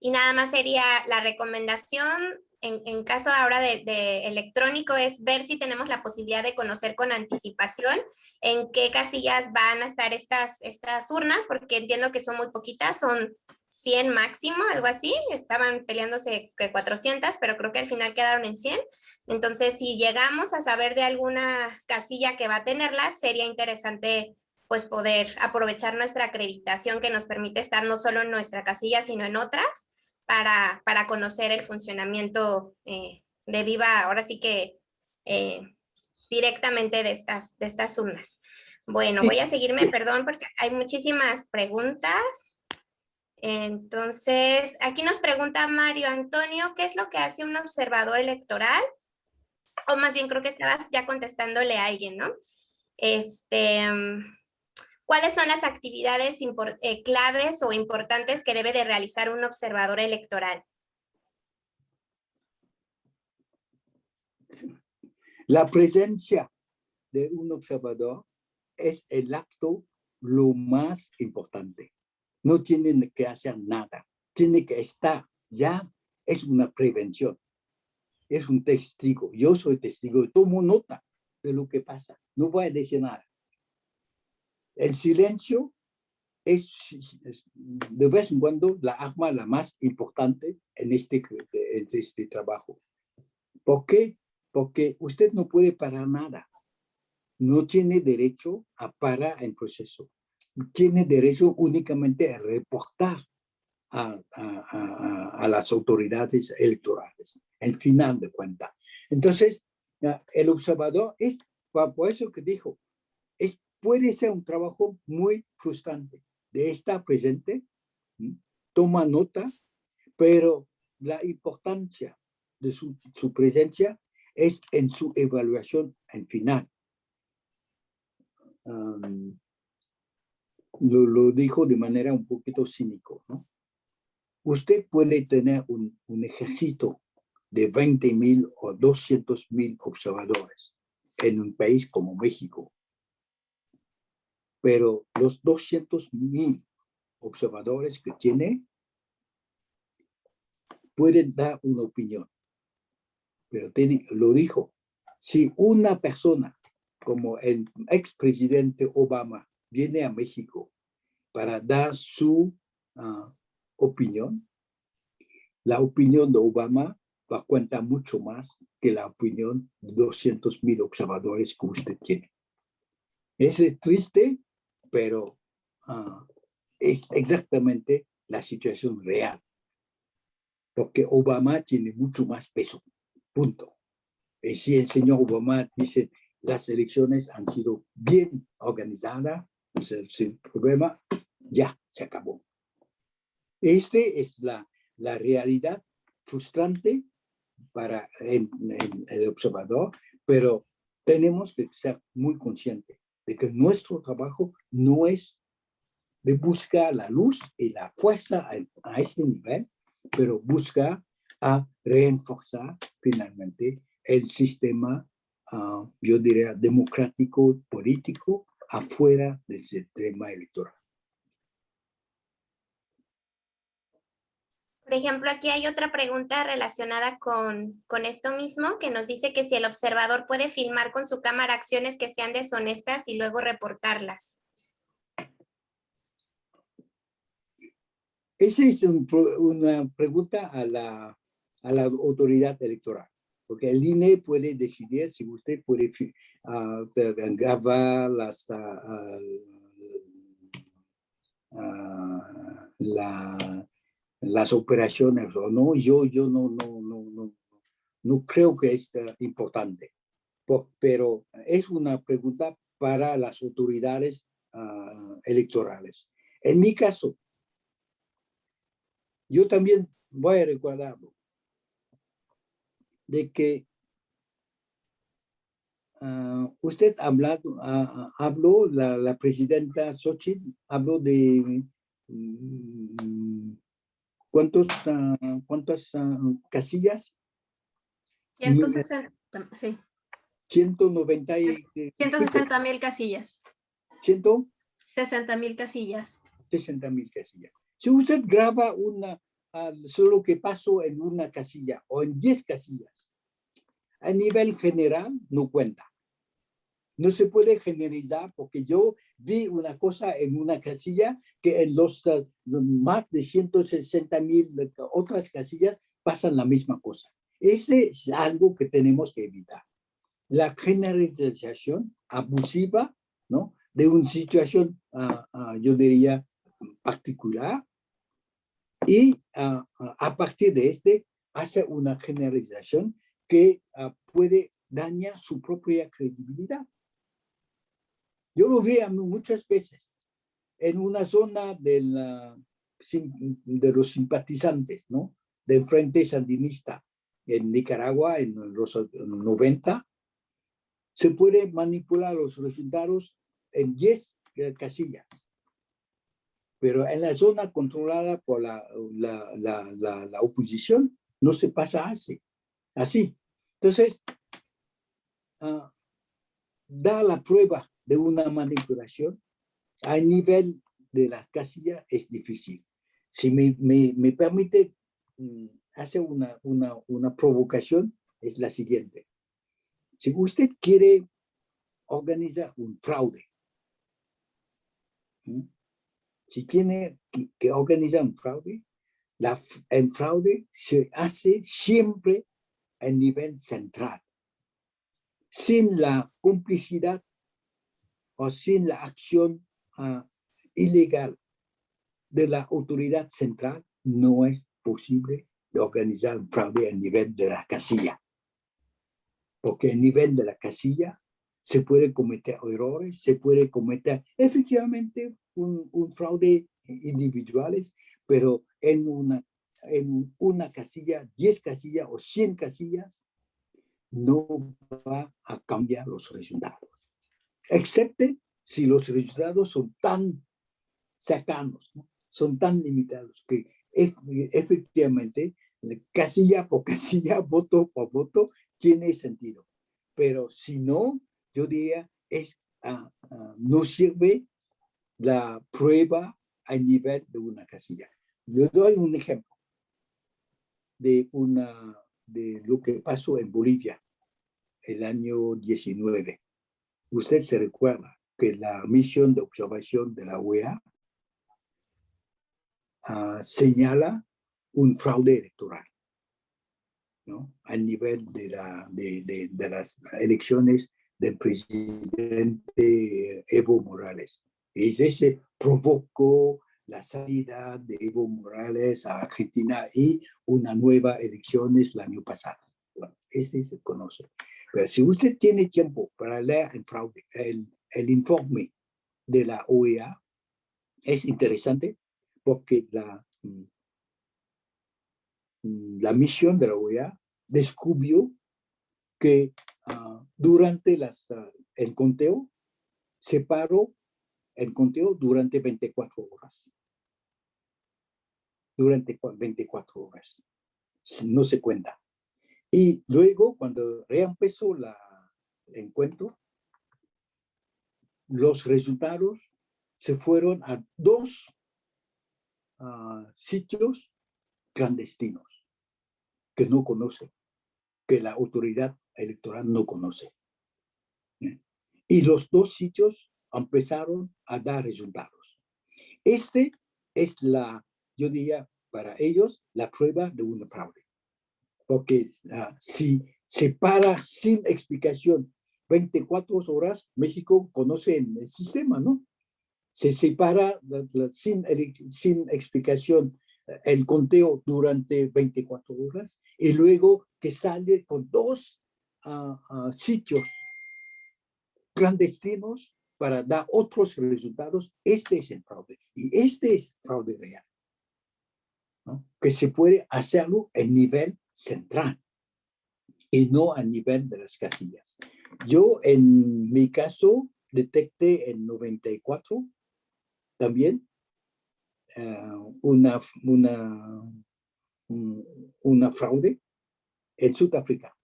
nada más sería la recomendación en caso ahora de electrónico es ver si tenemos la posibilidad de conocer con anticipación en qué casillas van a estar estas urnas, porque entiendo que son muy poquitas, son 100 máximo, algo así, estaban peleándose que 400, pero creo que al final quedaron en 100. Entonces, si llegamos a saber de alguna casilla que va a tenerlas, sería interesante pues poder aprovechar nuestra acreditación que nos permite estar no solo en nuestra casilla, sino en otras, para conocer el funcionamiento de viva, ahora sí que directamente de estas urnas. Bueno, voy a seguirme, perdón, porque hay muchísimas preguntas. Entonces, aquí nos pregunta Mario Antonio, ¿qué es lo que hace un observador electoral? O más bien creo que estabas ya contestándole a alguien, ¿no? ¿Cuáles son las actividades claves o importantes que debe de realizar un observador electoral? La presencia de un observador es el acto lo más importante. No tienen que hacer nada, tiene que estar, ya es una prevención. es un testigo. Yo soy testigo, tomo nota de lo que pasa. No voy a decir nada. El silencio es de vez en cuando la arma la más importante en este trabajo. ¿Por qué? Porque usted no puede parar nada. No tiene derecho a parar el proceso. Tiene derecho únicamente a reportar a las autoridades electorales, el final de cuentas. Entonces, el observador es, por eso que dijo, puede ser un trabajo muy frustrante de estar presente, toma nota, pero la importancia de su presencia es en su evaluación en final. Lo dijo de manera un poquito cínico, ¿no? Usted puede tener un ejército de 20,000 o 200,000 observadores en un país como México, pero los 200,000 observadores que tiene pueden dar una opinión, pero lo dijo, si una persona como el expresidente Obama viene a México para dar su opinión, la opinión de Obama va a contar mucho más que la opinión de 200,000 observadores que usted tiene. Es triste, pero es exactamente la situación real. Porque Obama tiene mucho más peso, punto. Y si el señor Obama dice las elecciones han sido bien organizadas, sin problema, ya se acabó. Este es la realidad frustrante para el observador, pero tenemos que ser muy conscientes de que nuestro trabajo no es de buscar la luz y la fuerza a este nivel, pero busca a reforzar finalmente el sistema, yo diría, democrático, político, afuera del sistema electoral. Por ejemplo, aquí hay otra pregunta relacionada con esto mismo, que nos dice que si el observador puede filmar con su cámara acciones que sean deshonestas y luego reportarlas. Esa es una pregunta a la autoridad electoral, porque el INE puede decidir si usted puede grabar las operaciones o no. Yo no creo que es importante, pero es una pregunta para las autoridades electorales. En mi caso, yo también voy a recordarlo, de que usted habló, la presidenta Xochitl, habló de ¿cuántas casillas? 160, sí. 160,000 casillas. 160,000 casillas. 160,000 casillas. Si usted graba solo que pasó en una casilla o en 10 casillas, a nivel general no cuenta. No se puede generalizar porque yo vi una cosa en una casilla que en los más de 160,000 otras casillas pasan la misma cosa. Ese es algo que tenemos que evitar. La generalización abusiva, ¿no?, de una situación, yo diría, particular, y a partir de hace una generalización que puede dañar su propia credibilidad. Yo lo vi muchas veces en una zona de los simpatizantes, ¿no?, del Frente Sandinista en Nicaragua en los 90. Se puede manipular los resultados en 10 casillas, pero en la zona controlada por la oposición no se pasa así. Entonces, dar la prueba de una manipulación a nivel de las casillas es difícil. Si me permite hacer una provocación, es la siguiente. Si usted quiere organizar un fraude, si tiene que organizar un fraude, el fraude se hace siempre a nivel central. Sin la complicidad o sin la acción ilegal de la autoridad central, no es posible de organizar un fraude a nivel de la casilla. Porque a nivel de la casilla se puede cometer errores, se puede cometer efectivamente un fraude individuales, pero en una casilla, 10 casillas o 100 casillas, no va a cambiar los resultados. Excepto si los resultados son tan cercanos, ¿no? Son tan limitados que efectivamente casilla por casilla, voto por voto, tiene sentido. Pero si no, yo diría, no sirve la prueba a nivel de una casilla. Yo doy un ejemplo de lo que pasó en Bolivia el año 19. Usted se recuerda que la misión de observación de la OEA señala un fraude electoral, ¿no? A nivel de las elecciones del presidente Evo Morales. Y ese provocó la salida de Evo Morales a Argentina y una nueva elecciones el año pasado. Bueno, este se conoce. Pero si usted tiene tiempo para leer el informe de la OEA, es interesante porque la misión de la OEA descubrió que durante el conteo se paró el conteo durante 24 horas. Durante 24 horas. No se cuenta. Y luego, cuando reempezó el encuentro, los resultados se fueron a 2 sitios clandestinos que no conoce, que la autoridad electoral no conoce. Y los 2 sitios empezaron a dar resultados. Este es yo diría, para ellos, la prueba de un fraude. Porque si se para sin explicación 24 horas, México conoce el sistema, ¿no? Se separa sin explicación el conteo durante 24 horas y luego que sale con 2 sitios clandestinos para dar otros resultados. Este es el fraude y este es fraude real, ¿no? Que se puede hacerlo en nivel central y no a nivel de las casillas. Yo en mi caso detecté en 94 también una fraude en Sudáfrica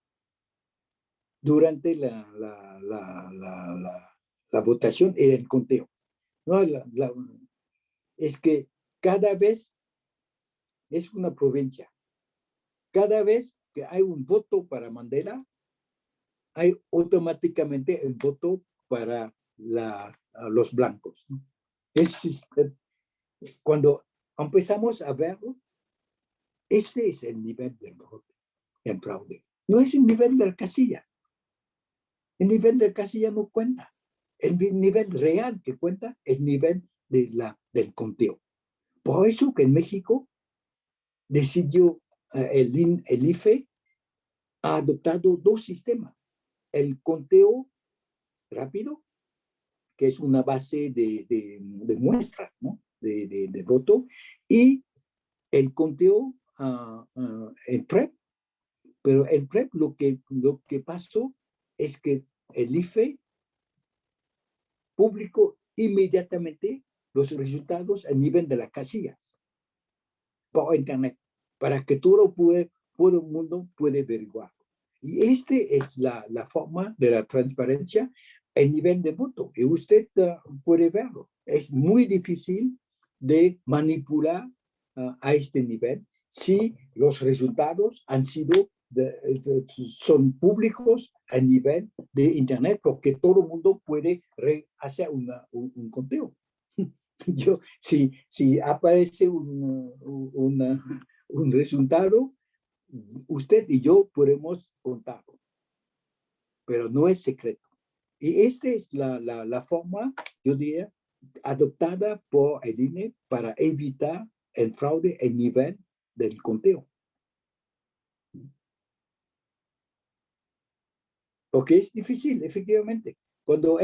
durante la votación y el conteo. No, es que cada vez es una provincia. Cada vez que hay un voto para Mandela, hay automáticamente el voto para los blancos, ¿no? Cuando empezamos a verlo, ese es el nivel del fraude. No es el nivel de la casilla. El nivel de la casilla no cuenta. El nivel real que cuenta es el nivel del conteo. Por eso que en México decidió el IFE ha adoptado 2 sistemas. El conteo rápido, que es una base de muestra, ¿no? de voto, y el conteo en PREP. Pero en PREP lo que pasó es que el IFE publicó inmediatamente los resultados a nivel de las casillas por internet, para que todo el mundo pueda averiguar. Y este es la forma de la transparencia a nivel de voto. Y usted puede verlo. Es muy difícil de manipular a este nivel si los resultados han sido son públicos a nivel de Internet porque todo el mundo puede hacer un conteo. Si aparece un resultado, usted y yo podemos contarlo, pero no es secreto. Y esta es la forma, yo diría, adoptada por el INE para evitar el fraude a nivel del conteo. Porque es difícil, efectivamente. Cuando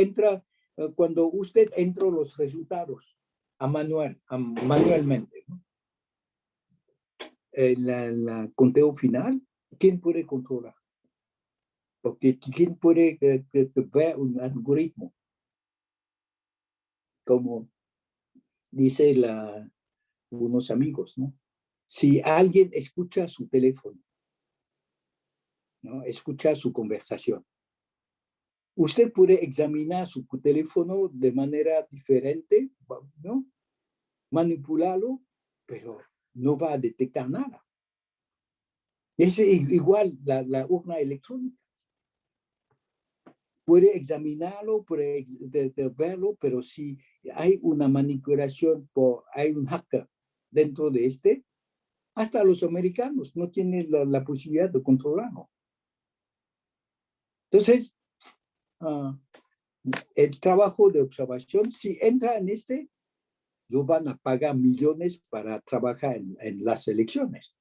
usted entra los resultados manualmente, ¿no? El conteo final, ¿quién puede controlar? Porque ¿quién puede ver un algoritmo? Como dice unos amigos, ¿no? Si alguien escucha su teléfono, ¿no? Escucha su conversación, usted puede examinar su teléfono de manera diferente, ¿no? Manipularlo, pero no va a detectar nada. Es igual la urna electrónica. Puede examinarlo, puede verlo, pero si hay una manipulación, hay un hacker dentro de hasta los americanos no tienen la posibilidad de controlarlo. Entonces, el trabajo de observación, si entra en lo van a pagar millones para trabajar en las elecciones.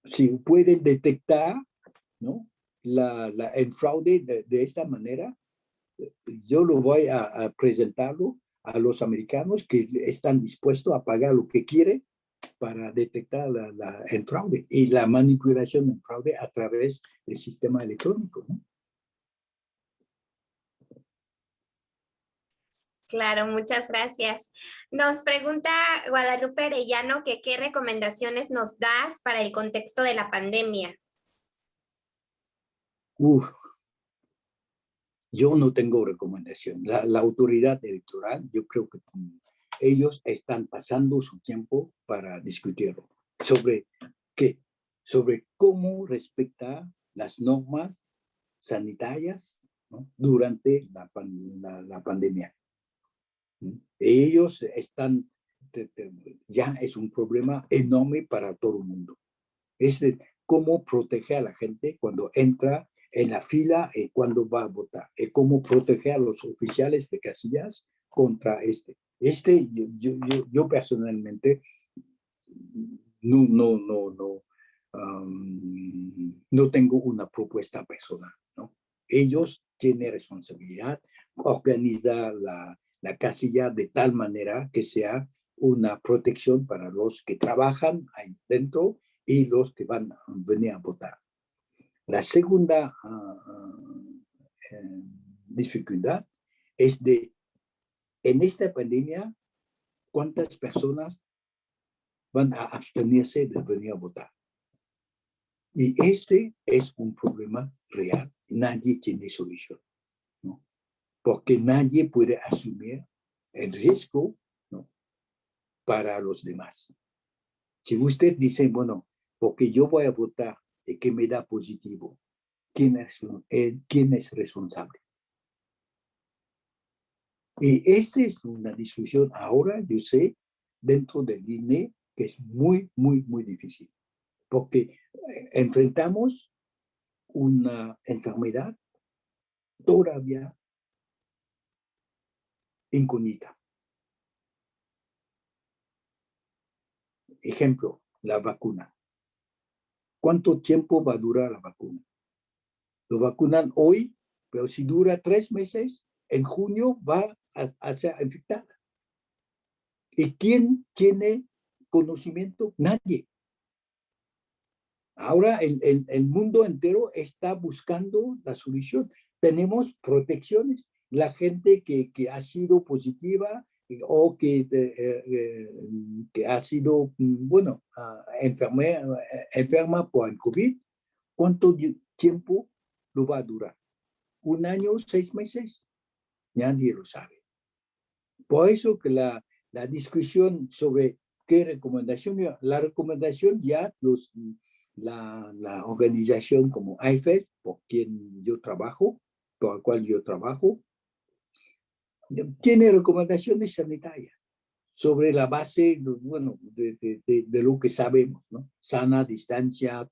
Si pueden detectar, ¿no? el fraude de esta manera, yo lo voy a presentarlo a los americanos que están dispuestos a pagar lo que quieren para detectar el fraude y la manipulación del fraude a través del sistema electrónico, ¿no? Claro, muchas gracias. Nos pregunta Guadalupe Arellano que qué recomendaciones nos das para el contexto de la pandemia. Yo no tengo recomendación. La autoridad electoral, yo creo que ellos están pasando su tiempo para discutirlo. ¿Sobre qué? Sobre cómo respetar las normas sanitarias, ¿no? Durante la pandemia. Ellos están, ya es un problema enorme para todo el mundo. Es de cómo proteger a la gente cuando entra en la fila y cuando va a votar. Y cómo proteger a los oficiales de casillas contra yo personalmente no tengo una propuesta personal, ¿no? Ellos tienen responsabilidad, organizar la casilla de tal manera que sea una protección para los que trabajan ahí dentro y los que van a venir a votar. La segunda dificultad es en esta pandemia, ¿cuántas personas van a abstenerse de venir a votar? Y este es un problema real. Nadie tiene solución, ¿no? Porque nadie puede asumir el riesgo, ¿no? Para los demás. Si usted dice, bueno, porque yo voy a votar y que me da positivo, ¿quién es responsable? Y esta es una discusión ahora, yo sé, dentro del INE, que es muy, muy, muy difícil. Porque enfrentamos una enfermedad todavía incógnita. Ejemplo, la vacuna. ¿Cuánto tiempo va a durar la vacuna? Lo vacunan hoy, pero si dura 3 meses, en junio va a ser infectada. ¿Y quién tiene conocimiento? Nadie. Ahora el mundo entero está buscando la solución. Tenemos protecciones. La gente que ha sido positiva o que ha sido, bueno, enferma por el COVID, ¿cuánto tiempo lo va a durar? ¿1 año, 6 meses? Nadie lo sabe. Por eso que la discusión sobre qué recomendación, la recomendación ya la organización como IFES, por la cual yo trabajo, tiene recomendaciones sanitarias sobre la base, bueno, de lo que sabemos, ¿no? Sana distancia,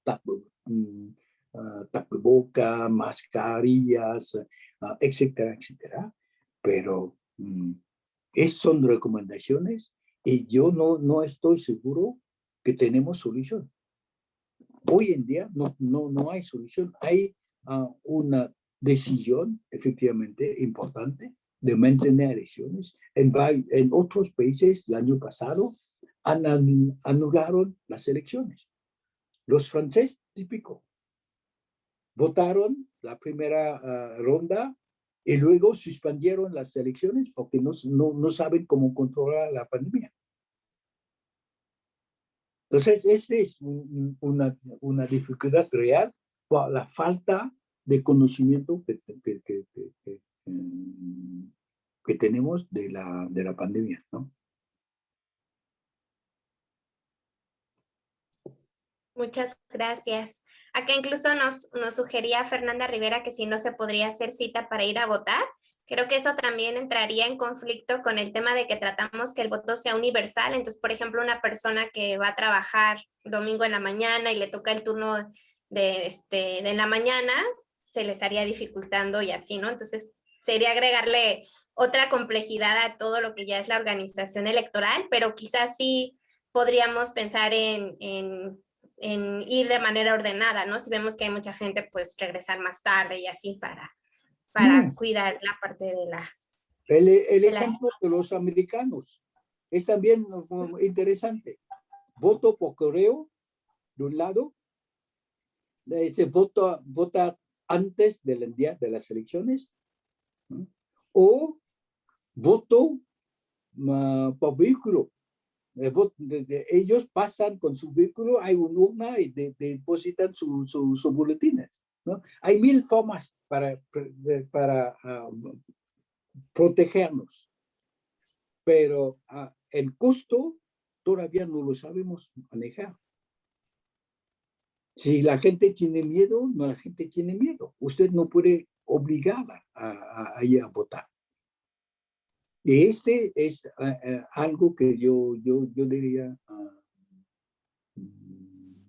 tapaboca, mascarillas, etcétera, etcétera. Pero son recomendaciones y yo no estoy seguro que tenemos solución. Hoy en día no hay solución. Hay una decisión efectivamente importante de mantener elecciones. En otros países, el año pasado, anularon las elecciones. Los franceses, típico, votaron la primera ronda y luego suspendieron las elecciones porque no saben cómo controlar la pandemia. Entonces, esta es una dificultad real por la falta de conocimiento que tenemos de la pandemia, ¿no? Muchas gracias. Acá incluso nos sugería Fernanda Rivera que si no se podría hacer cita para ir a votar. Creo que eso también entraría en conflicto con el tema de que tratamos que el voto sea universal. Entonces, por ejemplo, una persona que va a trabajar domingo en la mañana y le toca el turno de la mañana, se le estaría dificultando y así, ¿no? Entonces, sería agregarle otra complejidad a todo lo que ya es la organización electoral, pero quizás sí podríamos pensar en ir de manera ordenada, ¿no? Si vemos que hay mucha gente, pues regresar más tarde y así para cuidar la parte de la... El ejemplo de los americanos es también interesante. Voto por correo, de un lado, se vota antes del día de las elecciones, ¿no? O voto por vehículo. Ellos pasan con su vehículo, hay una urna y depositan sus boletines, ¿no? Hay 1000 formas para protegernos, pero el costo todavía no lo sabemos manejar. Si la gente tiene miedo, la gente tiene miedo. Usted no puede obligarla a ir a votar. Y este es algo que yo diría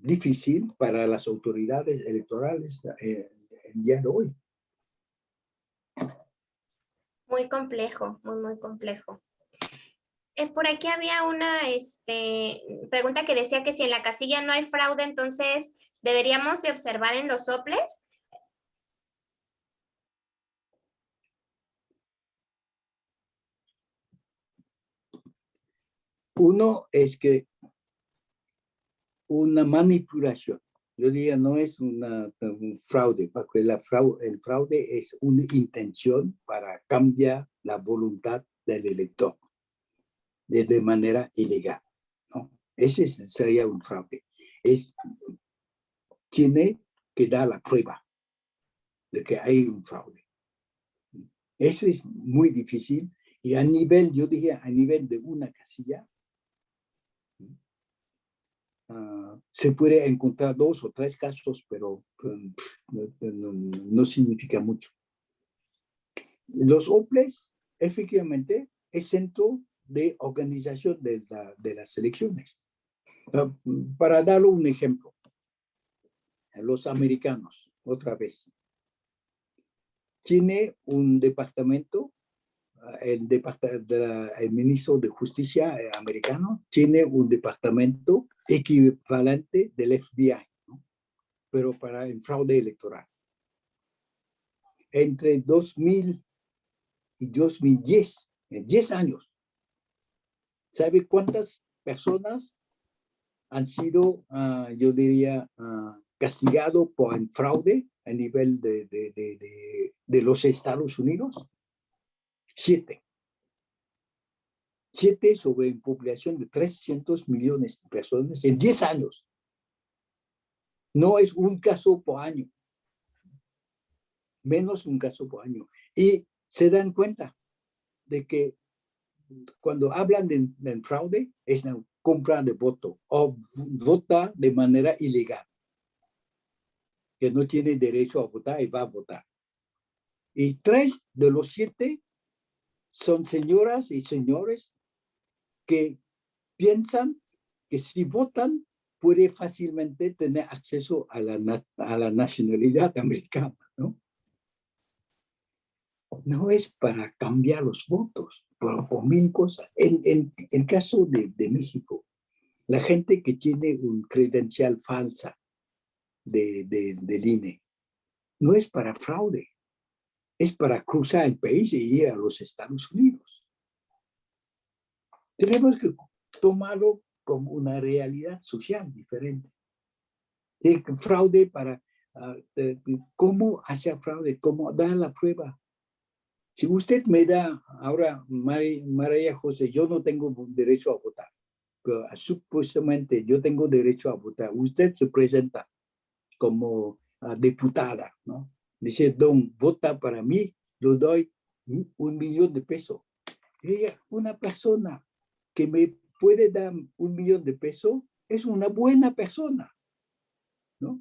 difícil para las autoridades electorales el día de hoy. Muy complejo, muy complejo. Por aquí había una pregunta que decía que si en la casilla no hay fraude, entonces deberíamos de observar en los soples. Uno es que una manipulación, yo diría, no es un fraude, porque el fraude es una intención para cambiar la voluntad del elector de manera ilegal, ¿no? Ese sería un fraude. Tiene que dar la prueba de que hay un fraude. Eso es muy difícil y yo diría, a nivel de una casilla, se puede encontrar 2 o 3 casos, pero no significa mucho. Los OPLES, efectivamente, es centro de organización de las elecciones. Para dar un ejemplo, los americanos, otra vez, tiene un departamento, el ministro de Justicia americano tiene un departamento equivalente del FBI, ¿no? Pero para el fraude electoral. Entre 2000 y 2010, en 10 años, ¿sabe cuántas personas han sido, yo diría, castigados por el fraude a nivel de los Estados Unidos? 7. 7 sobre una población de 300 millones de personas en 10 años. No es un caso por año. Menos un caso por año. Y se dan cuenta de que cuando hablan de fraude, es la compra de voto o vota de manera ilegal. que no tiene derecho a votar y va a votar. Y 3 de los 7 son señoras y señores que piensan que si votan puede fácilmente tener acceso a la nacionalidad americana, ¿no? No es para cambiar los votos, pero por 1000 cosas. En el caso de México, la gente que tiene un credencial falsa del INE, no es para fraude, es para cruzar el país y ir a los Estados Unidos. Tenemos que tomarlo como una realidad social diferente. El fraude para, ¿cómo hacer fraude? ¿Cómo dar la prueba? Si usted me da, ahora María José, yo no tengo derecho a votar, pero supuestamente yo tengo derecho a votar. Usted se presenta como diputada, ¿no? Dice, don, vota para mí, le doy 1 millón de pesos. Ella, una persona que me puede dar 1 millón de pesos, es una buena persona, ¿no?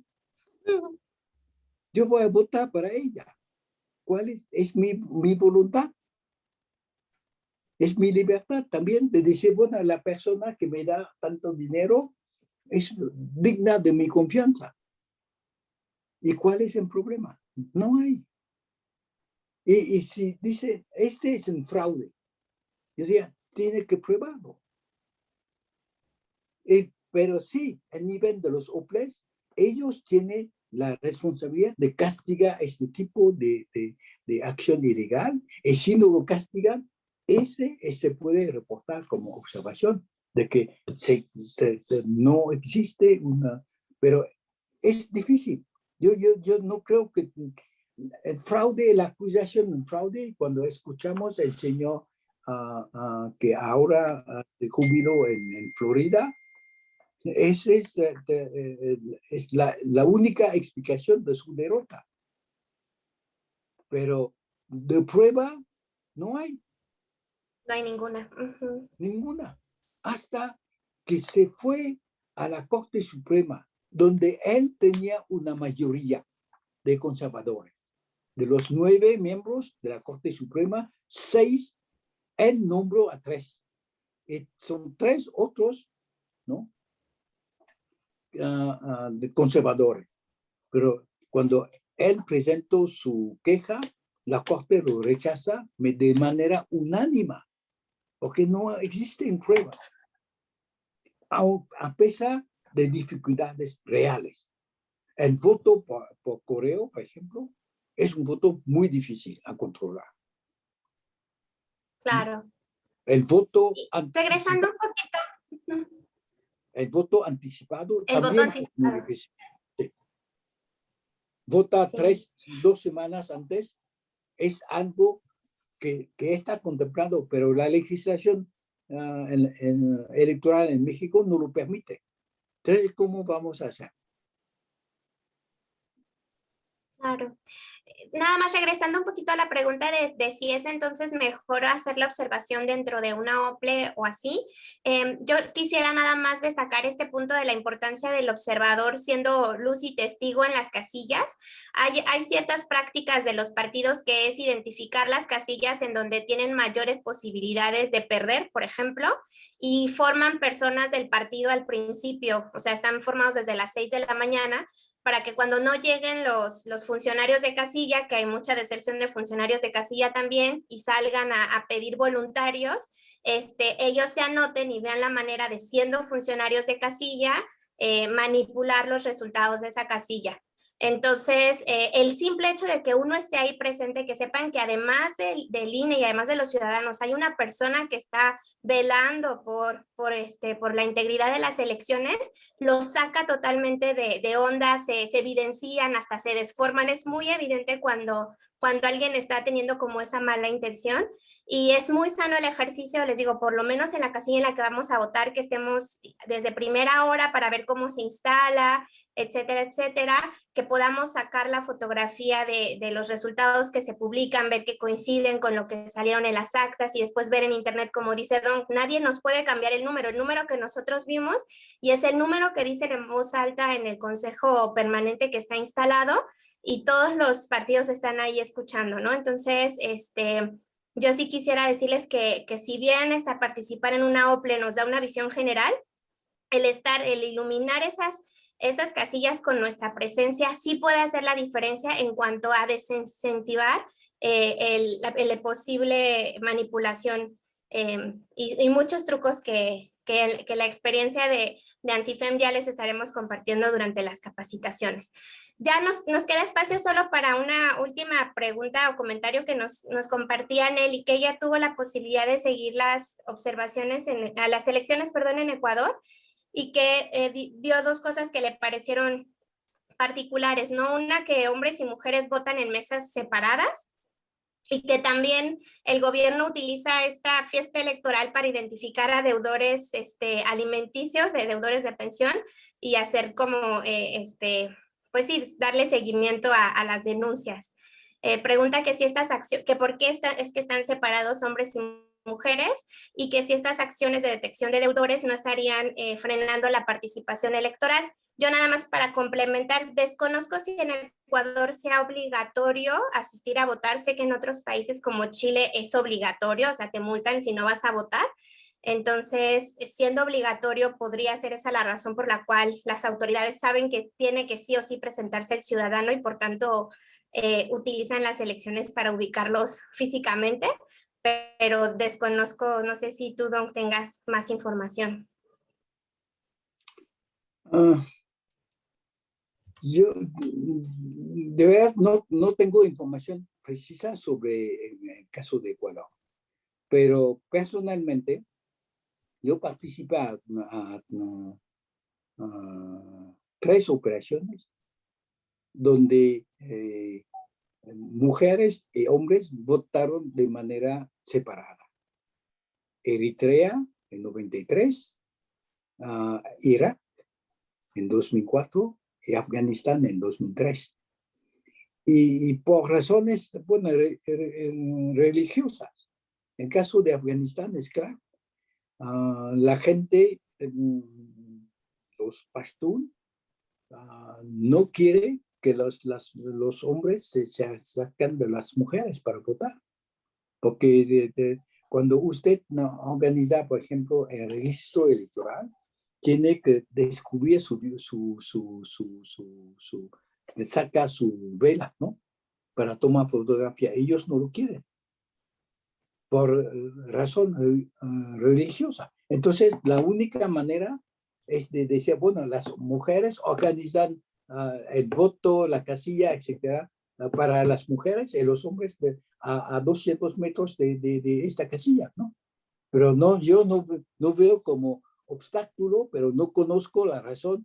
Yo voy a votar para ella. ¿Cuál es? Es mi voluntad. Es mi libertad también de decir, bueno, la persona que me da tanto dinero es digna de mi confianza. ¿Y cuál es el problema? No hay. Y si dice, este es un fraude, yo decía, tiene que probarlo. Pero sí, a nivel de los OPLES, ellos tienen la responsabilidad de castigar este tipo de acción ilegal, y si no lo castigan, se puede reportar como observación de que no existe una, pero es difícil. Yo no creo que el fraude, la acusación de fraude, cuando escuchamos el señor que ahora se jubiló en Florida, esa es la única explicación de su derrota. Pero de prueba no hay. No hay ninguna. Ninguna. Hasta que se fue a la Corte Suprema, donde él tenía una mayoría de conservadores. De los 9 miembros de la Corte Suprema, 6, él nombró a 3. Son 3 otros, ¿no? De conservadores. Pero cuando él presentó su queja, la Corte lo rechaza de manera unánime, porque no existen pruebas, a pesar de dificultades reales. El voto por correo, por ejemplo, es un voto muy difícil a controlar. Claro. El voto regresando un poquito. El voto anticipado El también voto es muy difícil. Sí. Vota sí. 2 semanas antes, es algo que está contemplado, pero la legislación electoral en México no lo permite. Entonces, ¿cómo vamos a hacer? Claro. Nada más regresando un poquito a la pregunta de si es entonces mejor hacer la observación dentro de una OPLE o así. Yo quisiera nada más destacar este punto de la importancia del observador siendo luz y testigo en las casillas. Hay ciertas prácticas de los partidos que es identificar las casillas en donde tienen mayores posibilidades de perder, por ejemplo, y forman personas del partido al principio, o sea, están formados desde las 6 de la mañana, para que cuando no lleguen los funcionarios de casilla, que hay mucha deserción de funcionarios de casilla también, y salgan a pedir voluntarios, ellos se anoten y vean la manera de, siendo funcionarios de casilla, manipular los resultados de esa casilla. Entonces, el simple hecho de que uno esté ahí presente, que sepan que además del INE y además de los ciudadanos, hay una persona que está velando por la integridad de las elecciones, los saca totalmente de onda, se evidencian, hasta se desforman. Es muy evidente cuando alguien está teniendo como esa mala intención, y es muy sano el ejercicio, les digo, por lo menos en la casilla en la que vamos a votar, que estemos desde primera hora para ver cómo se instala, etcétera, etcétera, que podamos sacar la fotografía de los resultados que se publican, ver que coinciden con lo que salieron en las actas, y después ver en internet, como dice perdón, nadie nos puede cambiar el número que nosotros vimos y es el número que dicen en voz alta en el Consejo Permanente que está instalado y todos los partidos están ahí escuchando, ¿no? Entonces, yo sí quisiera decirles que si bien participar en una OPLE nos da una visión general, el iluminar esas casillas con nuestra presencia sí puede hacer la diferencia en cuanto a desincentivar la posible manipulación y muchos trucos que la experiencia de ANSIFEM ya les estaremos compartiendo durante las capacitaciones. Ya nos queda espacio solo para una última pregunta o comentario que nos compartía Nelly, que ella tuvo la posibilidad de seguir las observaciones, las elecciones, perdón, en Ecuador, y que vio dos cosas que le parecieron particulares, ¿no? Una, que hombres y mujeres votan en mesas separadas y que también el gobierno utiliza esta fiesta electoral para identificar a deudores alimenticios, de deudores de pensión y hacer como, pues sí, darle seguimiento a las denuncias. Pregunta que si estas acciones, que por qué es que están separados hombres y mujeres y que si estas acciones de detección de deudores no estarían frenando la participación electoral. Yo nada más para complementar, desconozco si en Ecuador sea obligatorio asistir a votar. Sé que en otros países como Chile es obligatorio, o sea, te multan si no vas a votar. Entonces, siendo obligatorio, podría ser esa la razón por la cual las autoridades saben que tiene que sí o sí presentarse el ciudadano y por tanto utilizan las elecciones para ubicarlos físicamente, pero desconozco, no sé si tú, Don, tengas más información. Yo de verdad no tengo información precisa sobre el caso de Ecuador, pero personalmente yo participé a 3 operaciones donde mujeres y hombres votaron de manera separada. Eritrea en 93, Irak en 2004 y Afganistán en 2003. Y por razones, bueno, religiosas. En el caso de Afganistán es claro. La gente, los pastún, no quiere que los hombres se sacan de las mujeres para votar. Porque cuando usted organiza, por ejemplo, el registro electoral, tiene que descubrir saca su vela, ¿no? Para tomar fotografía. Ellos no lo quieren. Por razón religiosa. Entonces, la única manera es de decir, bueno, las mujeres organizan el voto, la casilla, etcétera, para las mujeres y los hombres a 200 metros de esta casilla, ¿no? Pero no, yo no veo como obstáculo, pero no conozco la razón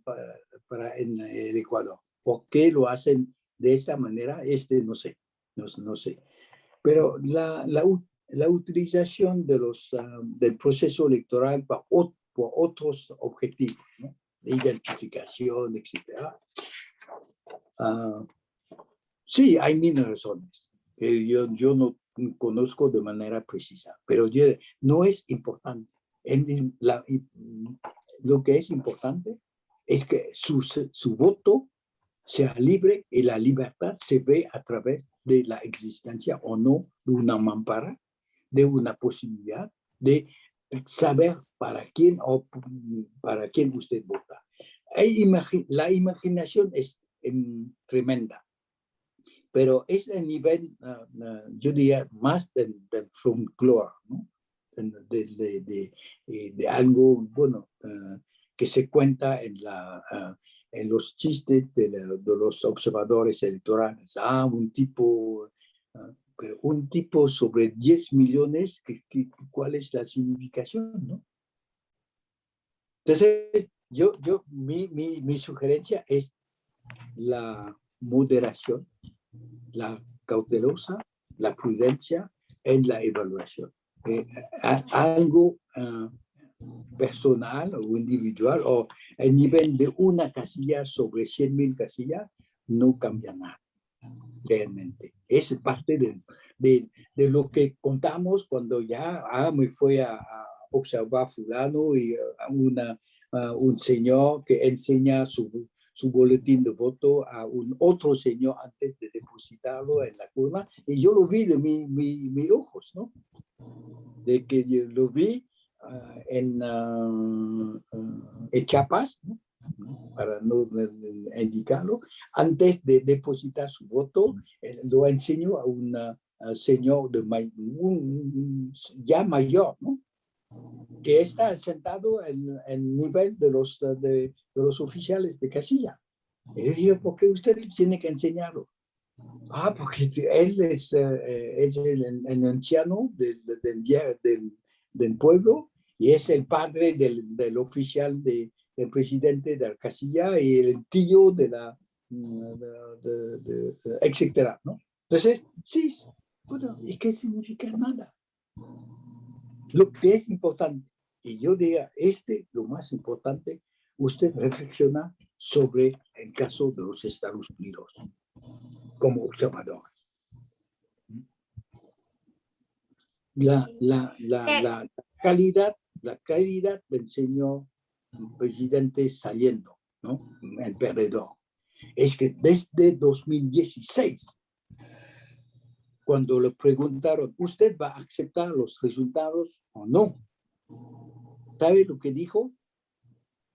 para en el Ecuador. ¿Por qué lo hacen de esta manera? No sé, no sé. Pero la utilización del proceso electoral por otros objetivos, ¿no? Identificación, etc. Sí, hay mil razones que yo no conozco de manera precisa, pero no es importante. Lo que es importante es que su voto sea libre y la libertad se ve a través de la existencia o no de una mampara, de una posibilidad de saber para quién usted vota. La imaginación es tremenda, pero es el nivel, yo diría, más del folclore, ¿no? De algo, bueno, que se cuenta en los chistes de los observadores electorales. Un tipo, pero un tipo sobre 10 millones, ¿cuál es la significación, no? Entonces, mi sugerencia es la moderación, la cautelosa, la prudencia en la evaluación. Algo personal o individual o el nivel de una casilla sobre 100,000 casillas no cambia nada realmente. Es parte de lo que contamos cuando ya me fui a observar fulano y un señor que enseña su boletín de voto a un otro señor antes de depositarlo en la urna. Y yo lo vi de mis ojos, ¿no? De que yo lo vi en Chiapas, ¿no? Para no indicarlo, antes de depositar su voto, lo enseñó a un señor ya mayor, ¿no? Que está sentado en el nivel de los oficiales de casilla. Y yo, ¿por qué usted tiene que enseñarlo? Porque él es el anciano del pueblo y es el padre del oficial del presidente de la casilla y el tío de la etcétera, ¿no? Entonces, sí, bueno, ¿y qué significa nada? Lo que es importante, y yo diría, lo más importante, usted reflexiona sobre el caso de los Estados Unidos como observador. La calidad del señor presidente saliendo, ¿no? El perdedor, es que desde 2016, cuando le preguntaron, ¿usted va a aceptar los resultados o no? ¿Sabe lo que dijo?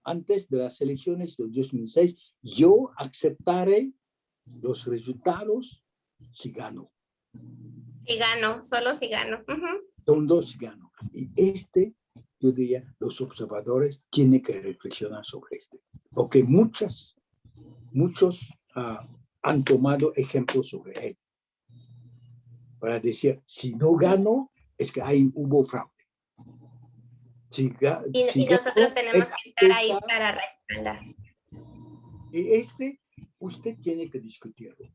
Antes de las elecciones del 2006, yo aceptaré los resultados si gano. Si gano, solo si gano. Son dos si gano. Y yo diría, los observadores tienen que reflexionar sobre porque muchos han tomado ejemplos sobre él. Para decir, si no gano, es que hubo fraude. Y nosotros tenemos que estar ahí para respaldar. Y usted tiene que discutirlo,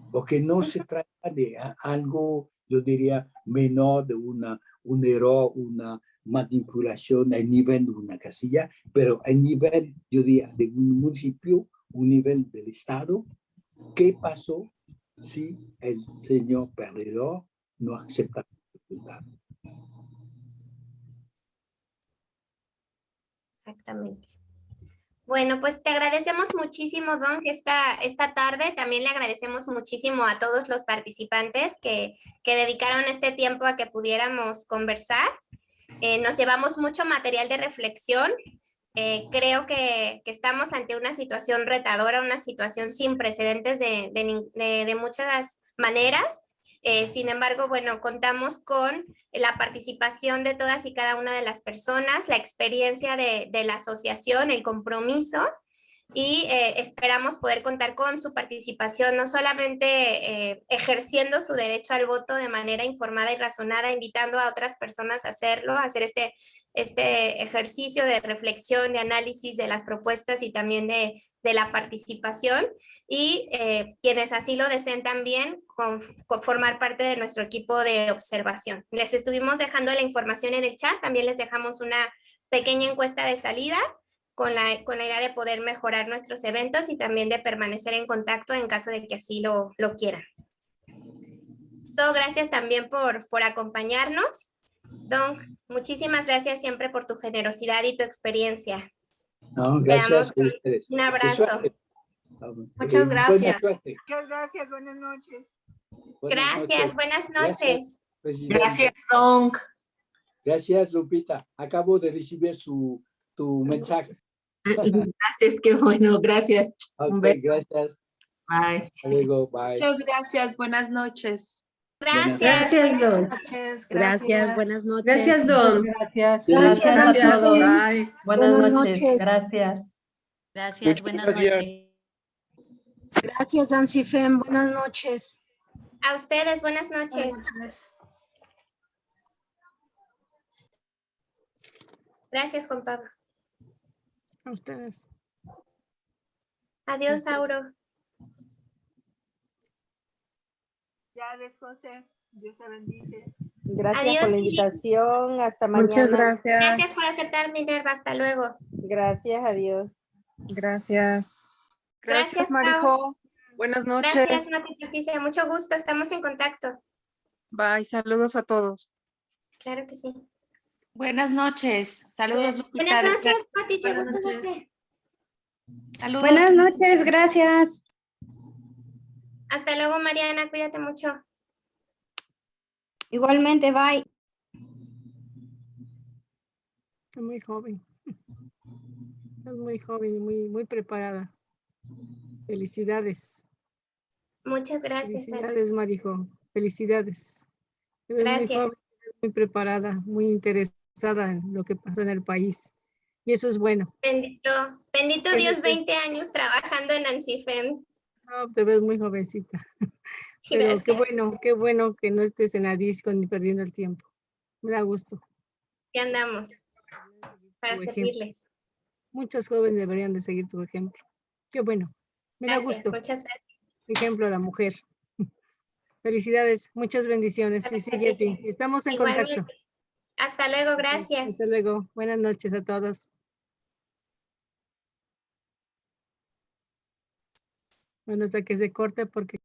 porque no se trata de algo, yo diría, menor de un error, una manipulación a nivel de una casilla, pero a nivel, yo diría, de un municipio, un nivel del Estado. ¿Qué pasó si el señor perdedor no acepta el resultado? Exactamente. Bueno, pues te agradecemos muchísimo, Don, esta tarde. También le agradecemos muchísimo a todos los participantes que dedicaron este tiempo a que pudiéramos conversar. Nos llevamos mucho material de reflexión. Creo que estamos ante una situación retadora, una situación sin precedentes de muchas maneras. Sin embargo, bueno, contamos con la participación de todas y cada una de las personas, la experiencia de la asociación, el compromiso, y esperamos poder contar con su participación, no solamente ejerciendo su derecho al voto de manera informada y razonada, invitando a otras personas a hacerlo, a hacer este ejercicio de reflexión y análisis de las propuestas y también de la participación, y quienes así lo deseen también con formar parte de nuestro equipo de observación. Les estuvimos dejando la información en el chat, también les dejamos una pequeña encuesta de salida con la idea de poder mejorar nuestros eventos y también de permanecer en contacto en caso de que así lo quieran. Gracias también por acompañarnos. Don, muchísimas gracias siempre por tu generosidad y tu experiencia. No, gracias. Un abrazo. Muchas gracias. Muchas gracias, buenas noches. Gracias, buenas noches. Gracias, Don. Gracias, Lupita. Acabo de recibir tu mensaje. Gracias, qué bueno, gracias. Okay, gracias. Bye. Hasta luego, bye. Muchas gracias, buenas noches. Gracias. Gracias, Don. Gracias, buenas noches. Gracias, Don. Gracias. Gracias a todos. Bye. Buenas noches. Gracias. Gracias, buenas noches. Gracias, Dancifem, buenas noches. A ustedes, buenas noches. Gracias, Juan Pablo. A ustedes. Adiós, Auro. Ya ves, José, Dios te bendice. Gracias Adiós, por la Iris. invitación. Hasta mañana. Muchas gracias. Gracias por aceptar, Minerva. Hasta luego. Gracias, adiós. Gracias. Gracias, Marijo. Buenas noches. Gracias, Mati Patricia. Mucho gusto. Estamos en contacto. Bye, saludos a todos. Claro que sí. Buenas noches. Saludos, Lupita. Buenas noches, Pati, qué gusto verte. Saludos. Buenas noches, gracias. Hasta luego, Mariana, cuídate mucho. Igualmente, bye. Es muy joven. Es muy joven y muy preparada. Felicidades. Muchas gracias. Felicidades, Marijo. Felicidades. Te ves muy Gracias. joven, muy preparada, muy interesada en lo que pasa en el país. Y eso es bueno. Bendito Sí, Dios, sí. 20 años trabajando en ANSIFEM. No, te ves muy jovencita. Pero Gracias. qué bueno que no estés en la disco ni perdiendo el tiempo. Me da gusto. ¿Qué andamos? Para Tu ejemplo. servirles. Muchos jóvenes deberían de seguir tu ejemplo. Qué bueno. Me da Gracias, gusto. muchas gracias. Ejemplo de la mujer. Felicidades, muchas bendiciones. Y sigue así. Estamos en Igualmente. contacto. Hasta luego, gracias. Hasta luego. Buenas noches a todos. Bueno, hasta que se corte porque